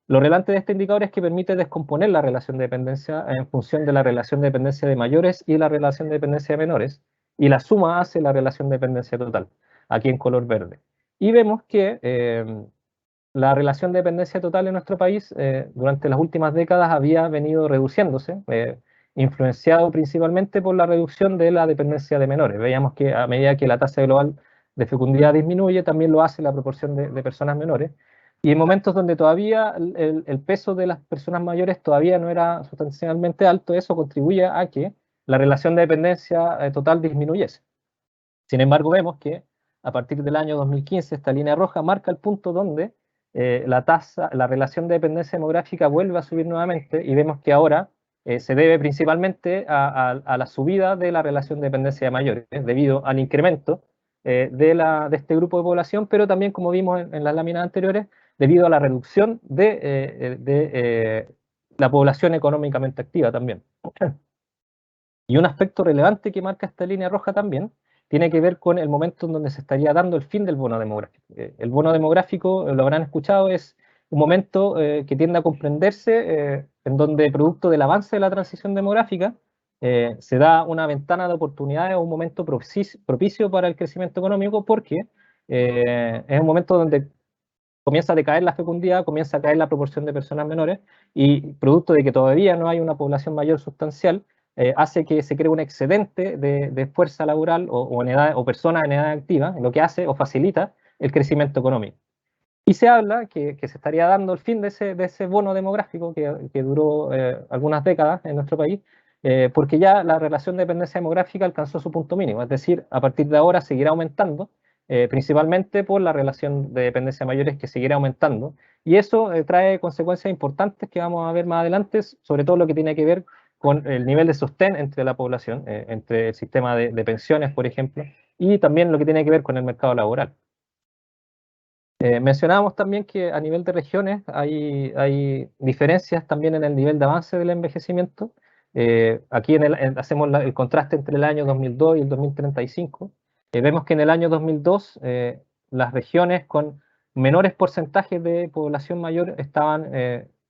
Lo relevante de este indicador es que permite descomponer la relación de dependencia en función de la relación de dependencia de mayores y la relación de dependencia de menores, y la suma hace la relación de dependencia total, aquí en color verde. Y vemos que la relación de dependencia total en nuestro país durante las últimas décadas había venido reduciéndose, influenciado principalmente por la reducción de la dependencia de menores. Veíamos que a medida que la tasa global de fecundidad disminuye, también lo hace la proporción de personas menores. Y en momentos donde todavía el peso de las personas mayores todavía no era sustancialmente alto, eso contribuye a que la relación de dependencia total disminuyese. Sin embargo, vemos que a partir del año 2015 esta línea roja marca el punto donde la relación de dependencia demográfica vuelve a subir nuevamente, y vemos que ahora se debe principalmente a la subida de la relación de dependencia de mayores, debido al incremento de este grupo de población, pero también, como vimos en las láminas anteriores, debido a la reducción de la población económicamente activa también. Y un aspecto relevante que marca esta línea roja también tiene que ver con el momento en donde se estaría dando el fin del bono demográfico. El bono demográfico, lo habrán escuchado, es un momento que tiende a comprenderse en donde, producto del avance de la transición demográfica, se da una ventana de oportunidades o un momento propicio para el crecimiento económico, porque es un momento donde comienza a decaer la fecundidad, comienza a caer la proporción de personas menores, y producto de que todavía no hay una población mayor sustancial, hace que se cree un excedente de fuerza laboral o personas en edad activa, lo que hace o facilita el crecimiento económico. Y se habla que se estaría dando el fin de ese bono demográfico que duró algunas décadas en nuestro país, porque ya la relación de dependencia demográfica alcanzó su punto mínimo, es decir, a partir de ahora seguirá aumentando, principalmente por la relación de dependencia de mayores que seguirá aumentando, y eso trae consecuencias importantes que vamos a ver más adelante, sobre todo lo que tiene que ver con el nivel de sostén entre la población, entre el sistema de pensiones, por ejemplo, y también lo que tiene que ver con el mercado laboral. Mencionábamos también que a nivel de regiones hay diferencias también en el nivel de avance del envejecimiento. Aquí hacemos el contraste entre el año 2002 y el 2035. Vemos que en el año 2002 las regiones con menores porcentajes de población mayor estaban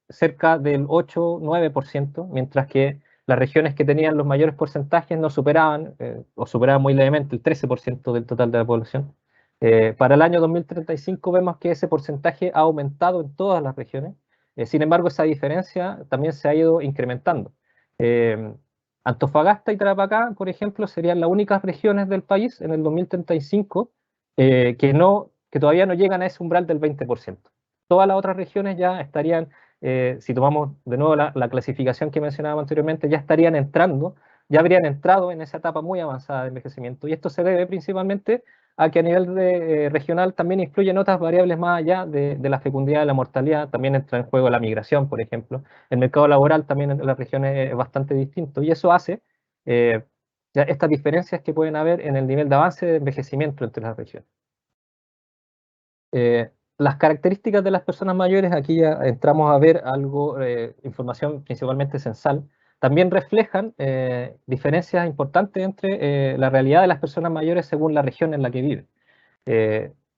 cerca del 8-9%, mientras que las regiones que tenían los mayores porcentajes no superaban o superaban muy levemente el 13% del total de la población. Para el año 2035 vemos que ese porcentaje ha aumentado en todas las regiones, sin embargo esa diferencia también se ha ido incrementando. Antofagasta y Tarapacá, por ejemplo, serían las únicas regiones del país en el 2035 que todavía no llegan a ese umbral del 20%. Todas las otras regiones ya estarían, si tomamos de nuevo la clasificación que mencionaba anteriormente, ya estarían entrando, ya habrían entrado en esa etapa muy avanzada de envejecimiento, y esto se debe principalmente a que a nivel regional también influyen otras variables más allá de la fecundidad, de la mortalidad. También entra en juego la migración, por ejemplo. El mercado laboral también en las regiones es bastante distinto, y eso hace estas diferencias que pueden haber en el nivel de avance de envejecimiento entre las regiones. Las características de las personas mayores, aquí ya entramos a ver algo, información principalmente censal, también reflejan diferencias importantes entre la realidad de las personas mayores según la región en la que viven.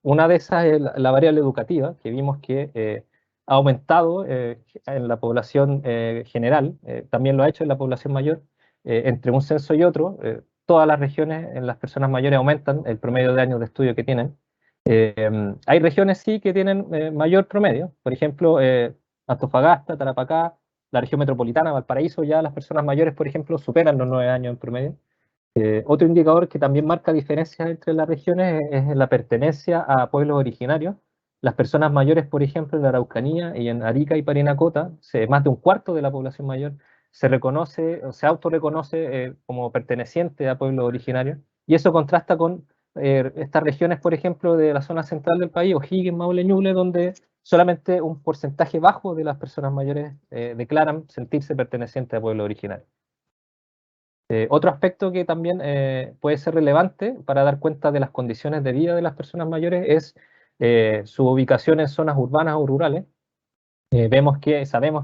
Una de esas es la variable educativa, que vimos que ha aumentado en la población general, también lo ha hecho en la población mayor, entre un censo y otro, todas las regiones en las personas mayores aumentan el promedio de años de estudio que tienen. Hay regiones sí que tienen mayor promedio, por ejemplo, Antofagasta, Tarapacá, la región metropolitana, Valparaíso, ya las personas mayores, por ejemplo, superan los 9 años en promedio. Otro indicador que también marca diferencias entre las regiones es la pertenencia a pueblos originarios. Las personas mayores, por ejemplo, en la Araucanía y en Arica y Parinacota, más de un cuarto de la población mayor se reconoce o se autorreconoce como perteneciente a pueblos originarios. Y eso contrasta con estas regiones, por ejemplo, de la zona central del país, O'Higgins, Maule, Ñuble, donde solamente un porcentaje bajo de las personas mayores declaran sentirse pertenecientes a pueblos originarios. Otro aspecto que también puede ser relevante para dar cuenta de las condiciones de vida de las personas mayores es su ubicación en zonas urbanas o rurales. Sabemos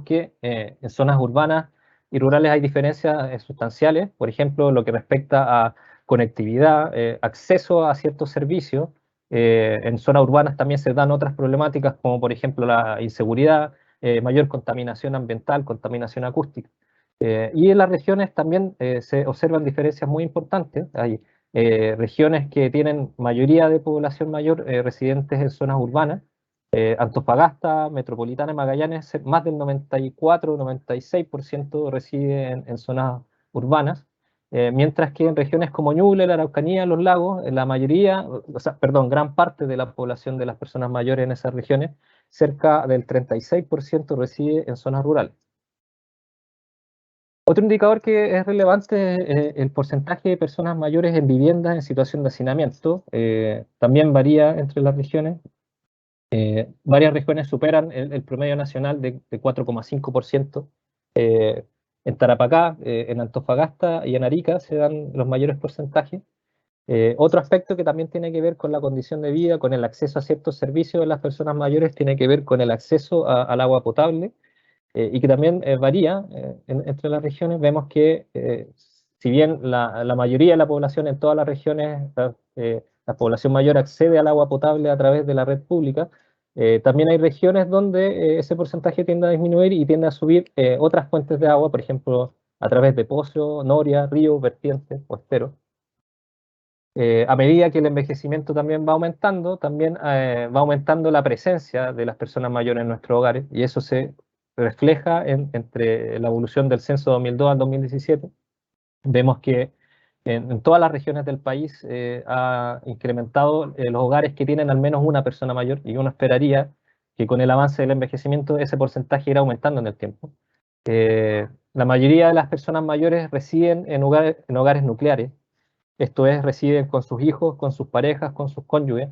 que en zonas urbanas y rurales hay diferencias sustanciales, por ejemplo, lo que respecta a conectividad, acceso a ciertos servicios. En zonas urbanas también se dan otras problemáticas como por ejemplo la inseguridad, mayor contaminación ambiental, contaminación acústica. Y en las regiones también se observan diferencias muy importantes. Hay regiones que tienen mayoría de población mayor residentes en zonas urbanas. Antofagasta, Metropolitana y Magallanes, más del 94-96% reside en zonas urbanas, mientras que en regiones como Ñuble, la Araucanía, los lagos, la mayoría, gran parte de la población de las personas mayores en esas regiones, cerca del 36% reside en zonas rurales. Otro indicador que es relevante es el porcentaje de personas mayores en viviendas en situación de hacinamiento. También varía entre las regiones. Varias regiones superan el promedio nacional de 4,5%. En Tarapacá, en Antofagasta y en Arica se dan los mayores porcentajes. Otro aspecto que también tiene que ver con la condición de vida, con el acceso a ciertos servicios de las personas mayores, tiene que ver con el acceso al agua potable. Y que también varía entre las regiones. Vemos que si bien la mayoría de la población en todas las regiones, la población mayor accede al agua potable a través de la red pública, también hay regiones donde ese porcentaje tiende a disminuir y tiende a subir otras fuentes de agua, por ejemplo, a través de pozos, noria, ríos, vertientes o esteros. A medida que el envejecimiento también va aumentando, también va aumentando la presencia de las personas mayores en nuestros hogares, y eso se refleja entre la evolución del censo 2002 al 2017. Vemos que en todas las regiones del país ha incrementado los hogares que tienen al menos una persona mayor, y uno esperaría que con el avance del envejecimiento ese porcentaje irá aumentando en el tiempo. La mayoría de las personas mayores residen en hogares nucleares. Esto es, residen con sus hijos, con sus parejas, con sus cónyuges.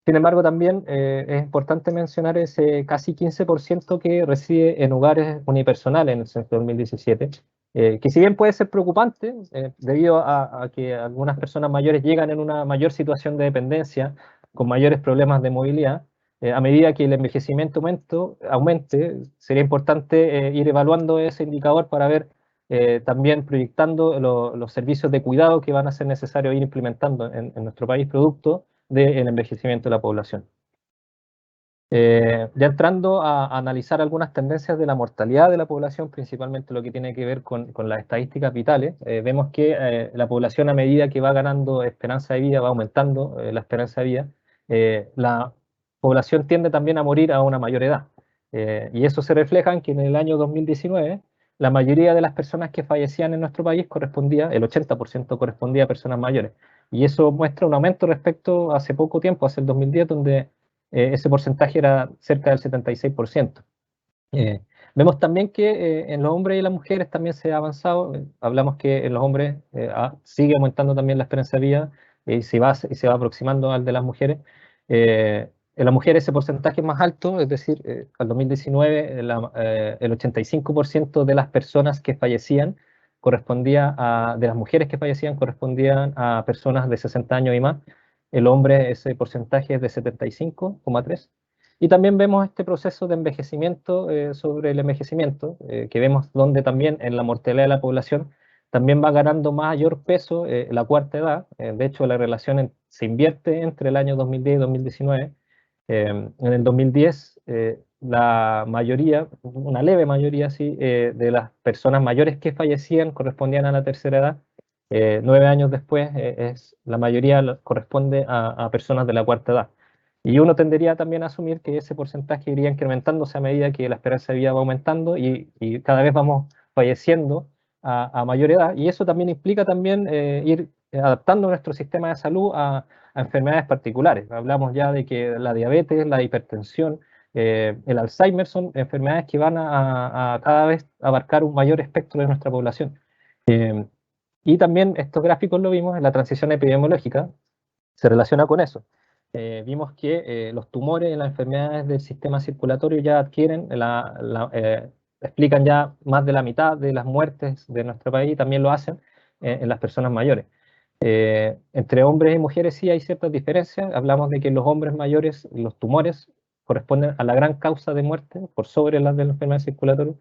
Sin embargo, también es importante mencionar ese casi 15% que reside en hogares unipersonales en el censo 2017, que si bien puede ser preocupante, debido a que algunas personas mayores llegan en una mayor situación de dependencia, con mayores problemas de movilidad, a medida que el envejecimiento aumente, sería importante ir evaluando ese indicador para ver también proyectando los servicios de cuidado que van a ser necesarios ir implementando en nuestro país producto del envejecimiento de la población. Ya entrando a analizar algunas tendencias de la mortalidad de la población, principalmente lo que tiene que ver con las estadísticas vitales, vemos que la población a medida que va ganando esperanza de vida, va aumentando la esperanza de vida, la población tiende también a morir a una mayor edad. Y eso se refleja en que en el año 2019 la mayoría de las personas que fallecían en nuestro país el 80% correspondía a personas mayores. Y eso muestra un aumento respecto a hace poco tiempo, hace el 2010, donde ese porcentaje era cerca del 76%. Vemos también que en los hombres y las mujeres también se ha avanzado. Hablamos que en los hombres sigue aumentando también la esperanza de vida y se va aproximando al de las mujeres. En las mujeres ese porcentaje es más alto, es decir, al 2019 el 85% de las personas que fallecían de las mujeres que fallecían correspondían a personas de 60 años y más. El hombre ese porcentaje es de 75,3%. Y también vemos este proceso de envejecimiento sobre el envejecimiento, que vemos donde también en la mortalidad de la población también va ganando mayor peso la cuarta edad. De hecho, la relación se invierte entre el año 2010 y 2019. En el 2010 la mayoría, una leve mayoría, sí, de las personas mayores que fallecían correspondían a la tercera edad. 9 años después, la mayoría corresponde a personas de la cuarta edad. Y uno tendería también a asumir que ese porcentaje iría incrementándose a medida que la esperanza de vida va aumentando y cada vez vamos falleciendo a mayor edad. Y eso también implica también ir adaptando nuestro sistema de salud a enfermedades particulares. Hablamos ya de que la diabetes, la hipertensión, el Alzheimer son enfermedades que van a cada vez abarcar un mayor espectro de nuestra población. Y también estos gráficos lo vimos en la transición epidemiológica, se relaciona con eso. Vimos que los tumores en las enfermedades del sistema circulatorio ya adquieren, explican ya más de la mitad de las muertes de nuestro país, y también lo hacen en las personas mayores. Entre hombres y mujeres sí hay ciertas diferencias. Hablamos de que en los hombres mayores los tumores corresponden a la gran causa de muerte por sobre las de la enfermedad circulatoria,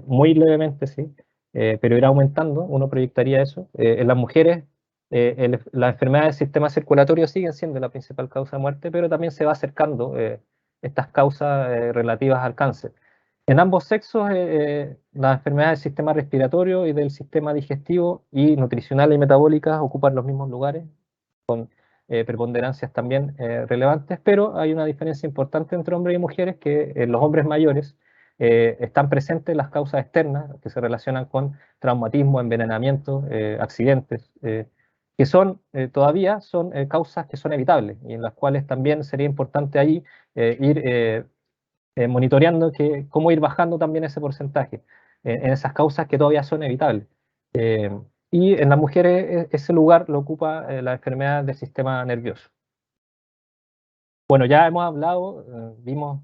muy levemente sí, pero irá aumentando, uno proyectaría eso. En las mujeres las enfermedades del sistema circulatorio siguen siendo la principal causa de muerte, pero también se va acercando estas causas relativas al cáncer. En ambos sexos, las enfermedades del sistema respiratorio y del sistema digestivo y nutricional y metabólicas ocupan los mismos lugares, con preponderancias también relevantes, pero hay una diferencia importante entre hombres y mujeres, que en los hombres mayores están presentes las causas externas que se relacionan con traumatismo, envenenamiento, accidentes, que todavía son causas que son evitables y en las cuales también sería importante ahí ir monitoreando cómo ir bajando también ese porcentaje en esas causas que todavía son evitables. Y en las mujeres ese lugar lo ocupa la enfermedad del sistema nervioso. Bueno, ya hemos hablado, vimos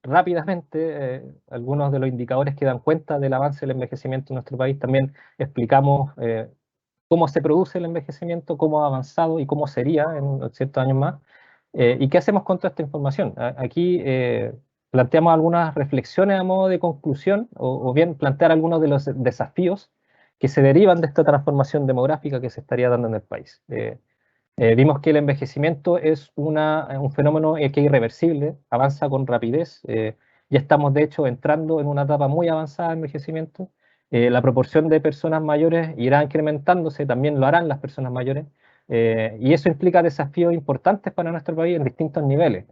rápidamente algunos de los indicadores que dan cuenta del avance del envejecimiento en nuestro país. También explicamos cómo se produce el envejecimiento, cómo ha avanzado y cómo sería en ciertos años más. ¿Y qué hacemos con toda esta información? Aquí planteamos algunas reflexiones a modo de conclusión o bien plantear algunos de los desafíos que se derivan de esta transformación demográfica que se estaría dando en el país. Vimos que el envejecimiento es un fenómeno que es irreversible, avanza con rapidez. Ya estamos, de hecho, entrando en una etapa muy avanzada de envejecimiento. La proporción de personas mayores irá incrementándose, también lo harán las personas mayores. Y eso implica desafíos importantes para nuestro país en distintos niveles.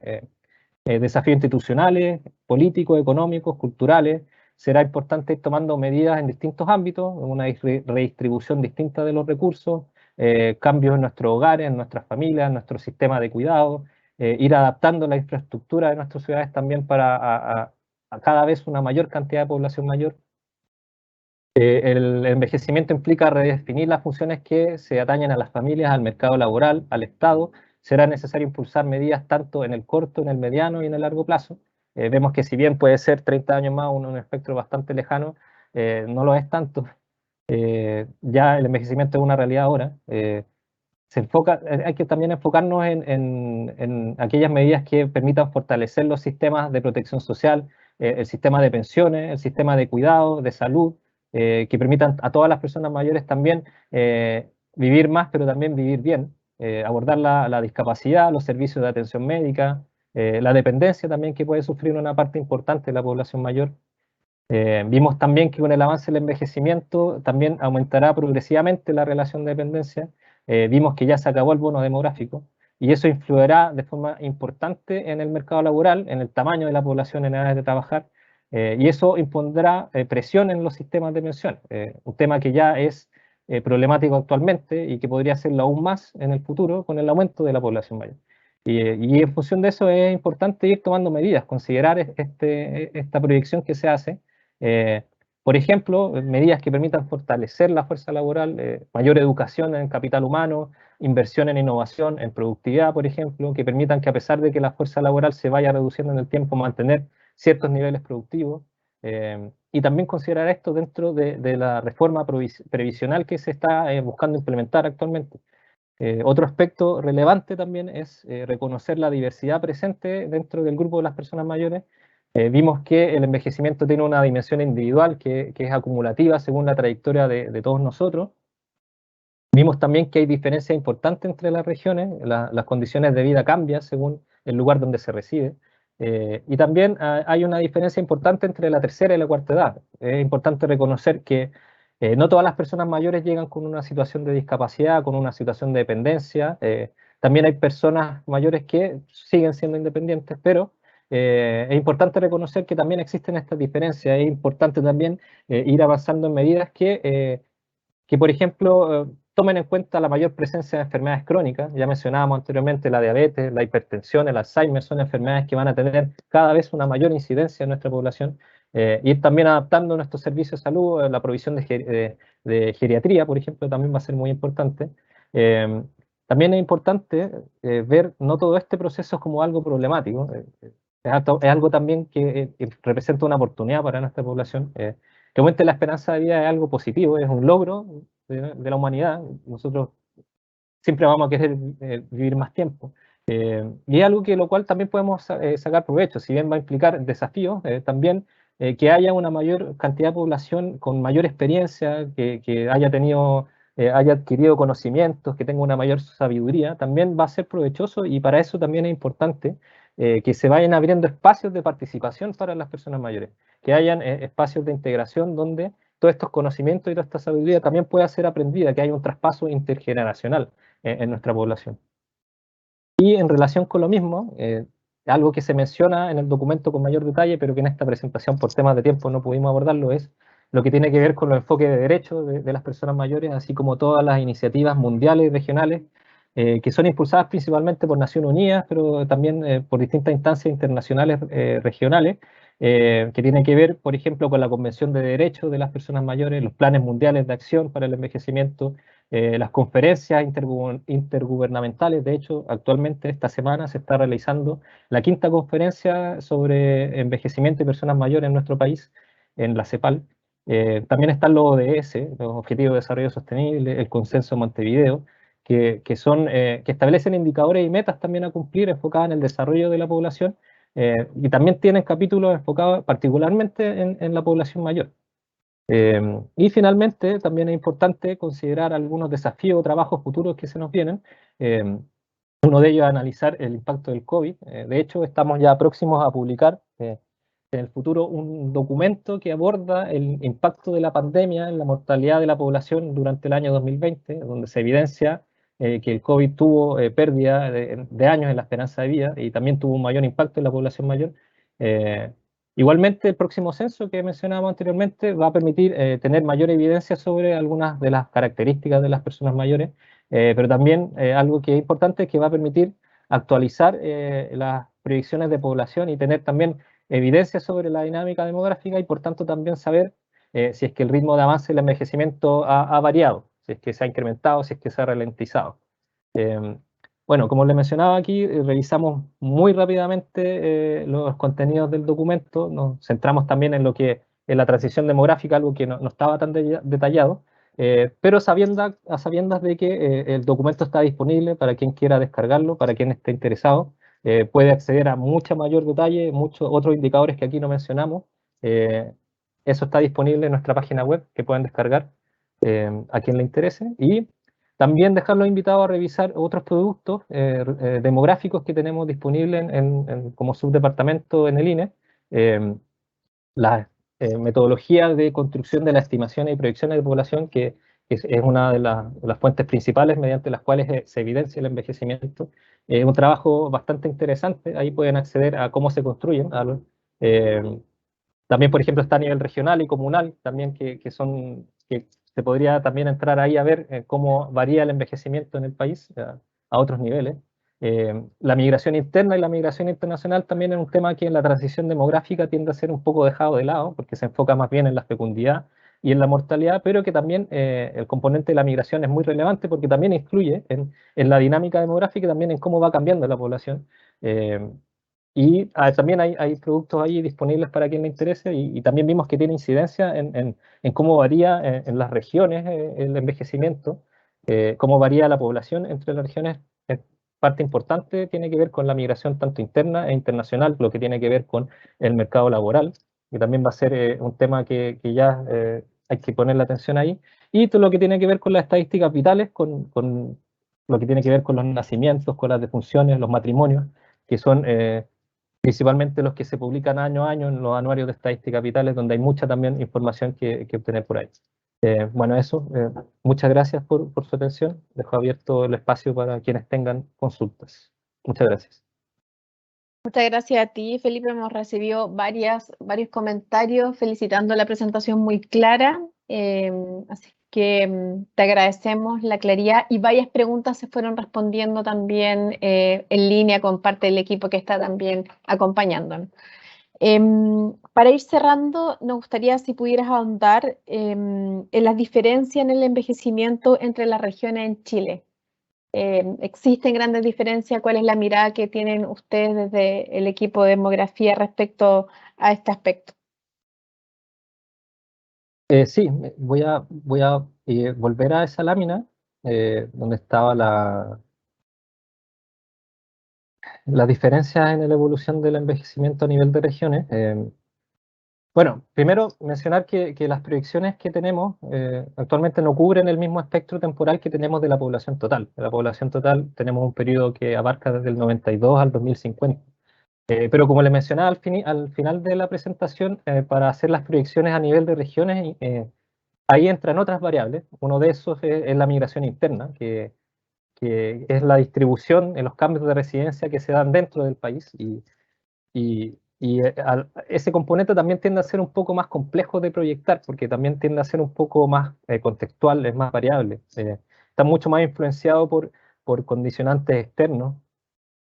Desafíos institucionales, políticos, económicos, culturales. Será importante ir tomando medidas en distintos ámbitos, una redistribución distinta de los recursos, cambios en nuestros hogares, en nuestras familias, en nuestro sistema de cuidado, ir adaptando la infraestructura de nuestras ciudades también para a cada vez una mayor cantidad de población mayor. El envejecimiento implica redefinir las funciones que se atañen a las familias, al mercado laboral, al Estado. Será necesario impulsar medidas tanto en el corto, en el mediano y en el largo plazo. Vemos que si bien puede ser 30 años más un espectro bastante lejano, no lo es tanto. Ya el envejecimiento es una realidad ahora. Hay que también enfocarnos en aquellas medidas que permitan fortalecer los sistemas de protección social, el sistema de pensiones, el sistema de cuidado, de salud, que permitan a todas las personas mayores también vivir más, pero también vivir bien, abordar la discapacidad, los servicios de atención médica, la dependencia también que puede sufrir una parte importante de la población mayor. Vimos también que con el avance del envejecimiento también aumentará progresivamente la relación de dependencia. Vimos que ya se acabó el bono demográfico y eso influirá de forma importante en el mercado laboral, en el tamaño de la población en edades de trabajar, y eso impondrá presión en los sistemas de pensión, un tema que ya es problemático actualmente y que podría serlo aún más en el futuro con el aumento de la población mayor. Y en función de eso es importante ir tomando medidas, considerar esta proyección que se hace. Por ejemplo, medidas que permitan fortalecer la fuerza laboral, mayor educación en capital humano, inversión en innovación, en productividad, por ejemplo, que permitan que a pesar de que la fuerza laboral se vaya reduciendo en el tiempo, mantener ciertos niveles productivos. Y también considerar esto dentro de la reforma previsional que se está buscando implementar actualmente. Otro aspecto relevante también es reconocer la diversidad presente dentro del grupo de las personas mayores. Vimos que el envejecimiento tiene una dimensión individual que es acumulativa según la trayectoria de todos nosotros. Vimos también que hay diferencias importantes entre las regiones, las condiciones de vida cambian según el lugar donde se reside. Y también hay una diferencia importante entre la tercera y la cuarta edad. Es importante reconocer que no todas las personas mayores llegan con una situación de discapacidad, con una situación de dependencia. También hay personas mayores que siguen siendo independientes, pero es importante reconocer que también existen estas diferencias. Es importante también ir avanzando en medidas que por ejemplo, tomen en cuenta la mayor presencia de enfermedades crónicas. Ya mencionábamos anteriormente la diabetes, la hipertensión, el Alzheimer, son enfermedades que van a tener cada vez una mayor incidencia en nuestra población. Ir también adaptando nuestros servicios de salud, la provisión de geriatría, por ejemplo, también va a ser muy importante. Eh, También es importante ver no todo este proceso como algo problemático. Es algo también que representa una oportunidad para nuestra población. Que aumente la esperanza de vida es algo positivo, es un logro de la humanidad. Nosotros siempre vamos a querer vivir más tiempo. Y es algo que lo cual también podemos sacar provecho, si bien va a implicar desafíos, también que haya una mayor cantidad de población con mayor experiencia, que haya tenido, haya adquirido conocimientos, que tenga una mayor sabiduría, también va a ser provechoso y para eso también es importante que se vayan abriendo espacios de participación para las personas mayores, que hayan espacios de integración donde todos estos conocimientos y toda esta sabiduría también pueda ser aprendida, que haya un traspaso intergeneracional en nuestra población. Y en relación con lo mismo, algo que se menciona en el documento con mayor detalle, pero que en esta presentación por temas de tiempo no pudimos abordarlo, es lo que tiene que ver con los enfoques de derechos de las personas mayores, así como todas las iniciativas mundiales y regionales que son impulsadas principalmente por Naciones Unidas, pero también por distintas instancias internacionales regionales, que tienen que ver, por ejemplo, con la Convención de Derechos de las Personas Mayores, los planes mundiales de acción para el envejecimiento, las conferencias intergubernamentales. De hecho, actualmente esta semana se está realizando la quinta conferencia sobre envejecimiento y personas mayores en nuestro país, en la CEPAL. También están los ODS, los Objetivos de Desarrollo Sostenible, el Consenso de Montevideo, que establecen indicadores y metas también a cumplir enfocadas en el desarrollo de la población, y también tienen capítulos enfocados particularmente en la población mayor. Y finalmente, también es importante considerar algunos desafíos o trabajos futuros que se nos vienen. Uno de ellos es analizar el impacto del COVID. De hecho, estamos ya próximos a publicar en el futuro un documento que aborda el impacto de la pandemia en la mortalidad de la población durante el año 2020, donde se evidencia que el COVID tuvo pérdida de años en la esperanza de vida y también tuvo un mayor impacto en la población mayor. Eh, Igualmente, el próximo censo que mencionábamos anteriormente va a permitir tener mayor evidencia sobre algunas de las características de las personas mayores, pero también algo que es importante es que va a permitir actualizar las predicciones de población y tener también evidencia sobre la dinámica demográfica y por tanto también saber si es que el ritmo de avance del envejecimiento ha variado, si es que se ha incrementado, si es que se ha ralentizado. Eh, bueno, como les mencionaba aquí, revisamos muy rápidamente los contenidos del documento, nos centramos también en lo que en la transición demográfica, algo que no estaba tan detallado, pero a sabiendas de que el documento está disponible para quien quiera descargarlo, para quien esté interesado, puede acceder a mucho mayor detalle, muchos otros indicadores que aquí no mencionamos. eh, Eso está disponible en nuestra página web que pueden descargar a quien le interese. Y también dejarlos invitados a revisar otros productos demográficos que tenemos disponibles como subdepartamento en el INE. Las metodologías de construcción de las estimaciones y proyecciones de población, que es una de las fuentes principales mediante las cuales se evidencia el envejecimiento. Es un trabajo bastante interesante, ahí pueden acceder a cómo se construyen. También, por ejemplo, está a nivel regional y comunal, también que se podría también entrar ahí a ver cómo varía el envejecimiento en el país a otros niveles. La migración interna y la migración internacional también es un tema que en la transición demográfica tiende a ser un poco dejado de lado, porque se enfoca más bien en la fecundidad y en la mortalidad, pero que también el componente de la migración es muy relevante porque también influye en la dinámica demográfica y también en cómo va cambiando la población. Y también hay productos ahí disponibles para quien le interese y también vimos que tiene incidencia en cómo varía en las regiones el envejecimiento, cómo varía la población entre las regiones. Parte importante tiene que ver con la migración tanto interna e internacional, lo que tiene que ver con el mercado laboral, que también va a ser un tema que ya hay que poner la atención ahí, y todo lo que tiene que ver con las estadísticas vitales, con lo que tiene que ver con los nacimientos, con las defunciones, los matrimonios, que son principalmente los que se publican año a año en los anuarios de estadística vitales, donde hay mucha también información que obtener por ahí. Bueno, eso, muchas gracias por su atención. Dejo abierto el espacio para quienes tengan consultas. Muchas gracias. Muchas gracias a ti, Felipe. Hemos recibido varios comentarios felicitando la presentación muy clara. Así que te agradecemos la claridad y varias preguntas se fueron respondiendo también en línea con parte del equipo que está también acompañándonos. Para ir cerrando, nos gustaría si pudieras ahondar en las diferencias en el envejecimiento entre las regiones en Chile. ¿Existen grandes diferencias? ¿Cuál es la mirada que tienen ustedes desde el equipo de demografía respecto a este aspecto? Sí, voy a volver a esa lámina donde estaba las diferencias en la evolución del envejecimiento a nivel de regiones. Bueno, primero mencionar que las proyecciones que tenemos actualmente no cubren el mismo espectro temporal que tenemos de la población total. De la población total tenemos un periodo que abarca desde el 92 al 2050. Pero como les mencionaba al final de la presentación, para hacer las proyecciones a nivel de regiones, ahí entran otras variables. Uno de esos es la migración interna, que es la distribución en los cambios de residencia que se dan dentro del país. Ese componente también tiende a ser un poco más complejo de proyectar, porque también tiende a ser un poco más contextual, es más variable. Está mucho más influenciado por condicionantes externos,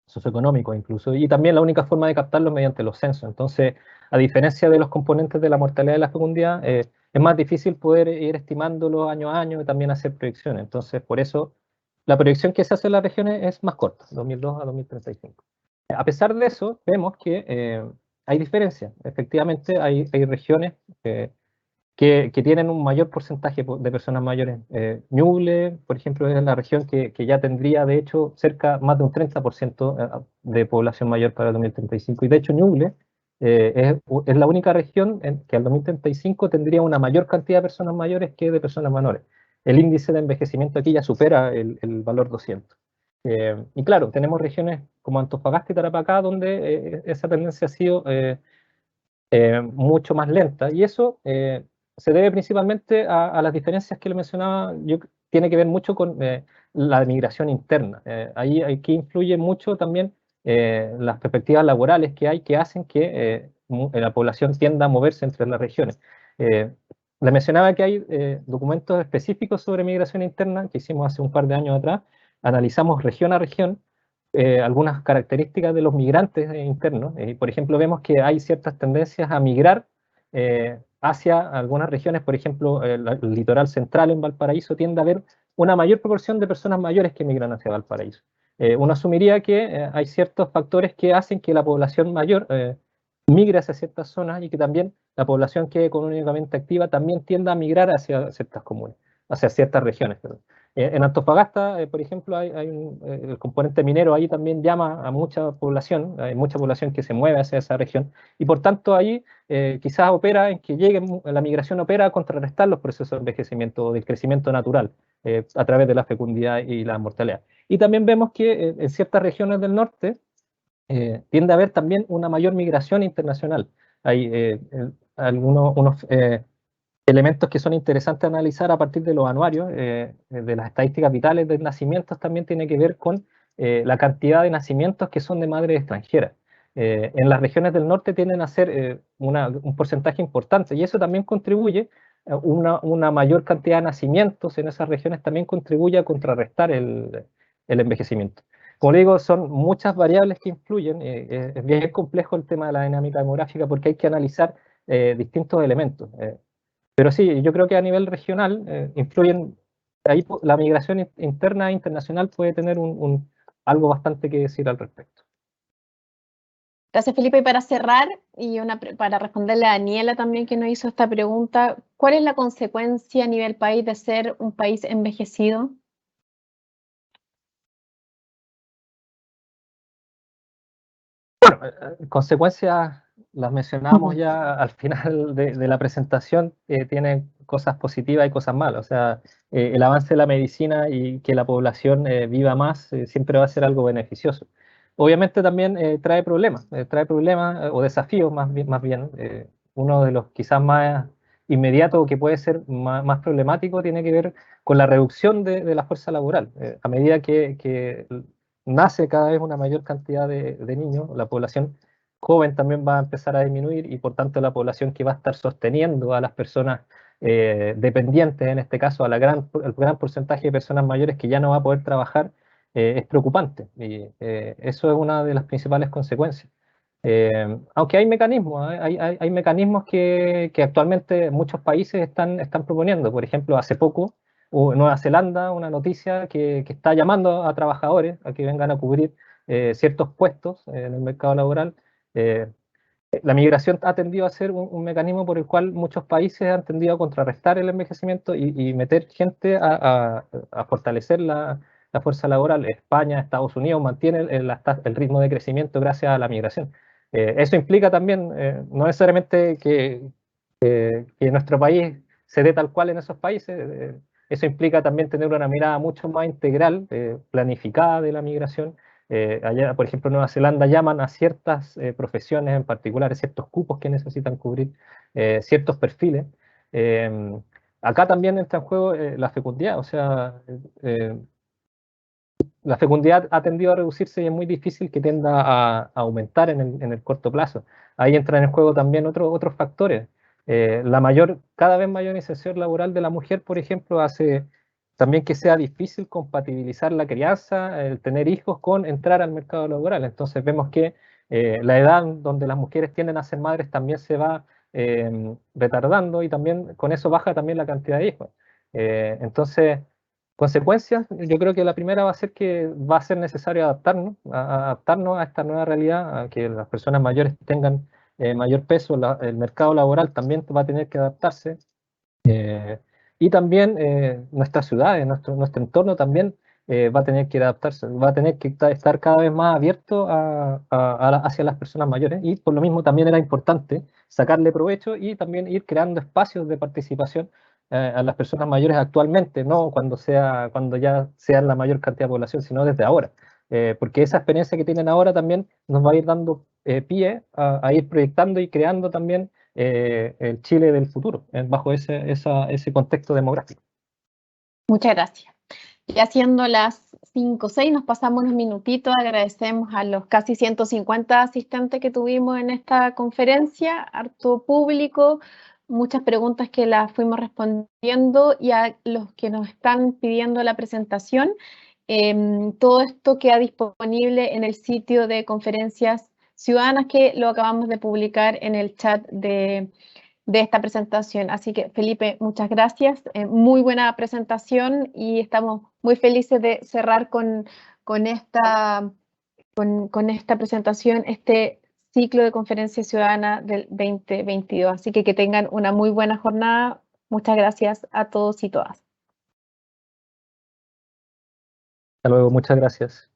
socioeconómicos incluso, y también la única forma de captarlo es mediante los censos. Entonces, a diferencia de los componentes de la mortalidad y la fecundidad, es más difícil poder ir estimándolo año a año y también hacer proyecciones. Entonces, por eso, la proyección que se hace en las regiones es más corta, 2002 a 2035. A pesar de eso, vemos que hay diferencias. Efectivamente, hay regiones que tienen un mayor porcentaje de personas mayores. Ñuble, por ejemplo, es la región que ya tendría, de hecho, más de un 30% de población mayor para el 2035. Y de hecho, Ñuble es la única región que al 2035 tendría una mayor cantidad de personas mayores que de personas menores. El índice de envejecimiento aquí ya supera el valor 200. Y claro, tenemos regiones como Antofagasta y Tarapacá donde esa tendencia ha sido mucho más lenta, y eso se debe principalmente a las diferencias que le mencionaba. Tiene que ver mucho con la migración interna. Ahí aquí influye mucho también las perspectivas laborales que hay, que hacen que la población tienda a moverse entre las regiones. Le mencionaba que hay documentos específicos sobre migración interna que hicimos hace un par de años atrás. Analizamos región a región algunas características de los migrantes internos. Por ejemplo, vemos que hay ciertas tendencias a migrar hacia algunas regiones. Por ejemplo, el litoral central en Valparaíso tiende a haber una mayor proporción de personas mayores que migran hacia Valparaíso. Uno asumiría que hay ciertos factores que hacen que la población mayor migre hacia ciertas zonas y que también la población que es económicamente activa también tienda a migrar hacia ciertas comunas, hacia ciertas regiones, perdón. En Antofagasta, por ejemplo, el componente minero ahí también llama a mucha población, hay mucha población que se mueve hacia esa región, y por tanto ahí quizás opera en que la migración opera a contrarrestar los procesos de envejecimiento o del crecimiento natural a través de la fecundidad y la mortalidad. Y también vemos que en ciertas regiones del norte tiende a haber también una mayor migración internacional. Hay algunos elementos que son interesantes analizar a partir de los anuarios, de las estadísticas vitales de nacimientos, también tiene que ver con la cantidad de nacimientos que son de madres extranjeras. En las regiones del norte tienden a ser un porcentaje importante, y eso también contribuye, una mayor cantidad de nacimientos en esas regiones también contribuye a contrarrestar el envejecimiento. Como le digo, son muchas variables que influyen, es bien complejo el tema de la dinámica demográfica porque hay que analizar distintos elementos. Pero sí, yo creo que a nivel regional influyen, ahí la migración interna e internacional puede tener algo bastante que decir al respecto. Gracias, Felipe. Y para cerrar, y para responderle a Daniela también que nos hizo esta pregunta, ¿cuál es la consecuencia a nivel país de ser un país envejecido? Bueno, consecuencias las mencionamos ya al final de la presentación, tiene cosas positivas y cosas malas. O sea, el avance de la medicina y que la población viva más siempre va a ser algo beneficioso. obviamente también trae problemas o desafíos más bien. Uno de los quizás más inmediatos que puede ser más problemático tiene que ver con la reducción de la fuerza laboral. A medida que nace cada vez una mayor cantidad de niños, la población joven también va a empezar a disminuir y por tanto la población que va a estar sosteniendo a las personas dependientes, en este caso al gran porcentaje de personas mayores que ya no va a poder trabajar, es preocupante y eso es una de las principales consecuencias. Aunque hay mecanismos, hay mecanismos que actualmente muchos países están proponiendo. Por ejemplo, hace poco Nueva Zelanda, una noticia que está llamando a trabajadores a que vengan a cubrir ciertos puestos en el mercado laboral. Eh, la migración ha tendido a ser un mecanismo por el cual muchos países han tendido a contrarrestar el envejecimiento y meter gente a fortalecer la fuerza laboral. España, Estados Unidos mantienen el ritmo de crecimiento gracias a la migración. Eso implica también, no necesariamente que nuestro país se dé tal cual en esos países, eso implica también tener una mirada mucho más integral, planificada de la migración. Allá, por ejemplo, en Nueva Zelanda llaman a ciertas profesiones en particular, ciertos cupos que necesitan cubrir, ciertos perfiles. Eh, Acá también entra en juego la fecundidad, o sea, la fecundidad ha tendido a reducirse y es muy difícil que tienda a aumentar en el corto plazo. Ahí entran en juego también otros factores. Cada vez mayor inserción laboral de la mujer, por ejemplo, hace también que sea difícil compatibilizar la crianza, el tener hijos con entrar al mercado laboral. Entonces vemos que la edad donde las mujeres tienden a ser madres también se va retardando y también con eso baja también la cantidad de hijos. Entonces, consecuencias, yo creo que la primera va a ser que va a ser necesario adaptarnos a esta nueva realidad, a que las personas mayores tengan mayor peso, el mercado laboral también va a tener que adaptarse, y también nuestras ciudades, nuestro entorno también va a tener que adaptarse, va a tener que estar cada vez más abierto hacia las personas mayores, y por lo mismo también era importante sacarle provecho y también ir creando espacios de participación a las personas mayores actualmente, no cuando ya sean la mayor cantidad de población, sino desde ahora. Porque esa experiencia que tienen ahora también nos va a ir dando pie a ir proyectando y creando también el Chile del futuro, bajo ese contexto demográfico. Muchas gracias. Ya siendo las 5:06, nos pasamos unos minutitos. Agradecemos a los casi 150 asistentes que tuvimos en esta conferencia, harto público, muchas preguntas que las fuimos respondiendo, y a los que nos están pidiendo la presentación. Todo esto queda disponible en el sitio de Conferencias Ciudadanas, que lo acabamos de publicar en el chat de esta presentación. Así que, Felipe, muchas gracias. Muy buena presentación y estamos muy felices de cerrar con esta presentación, este ciclo de Conferencia Ciudadana del 2022. Así que tengan una muy buena jornada. Muchas gracias a todos y todas. Hasta luego, muchas gracias.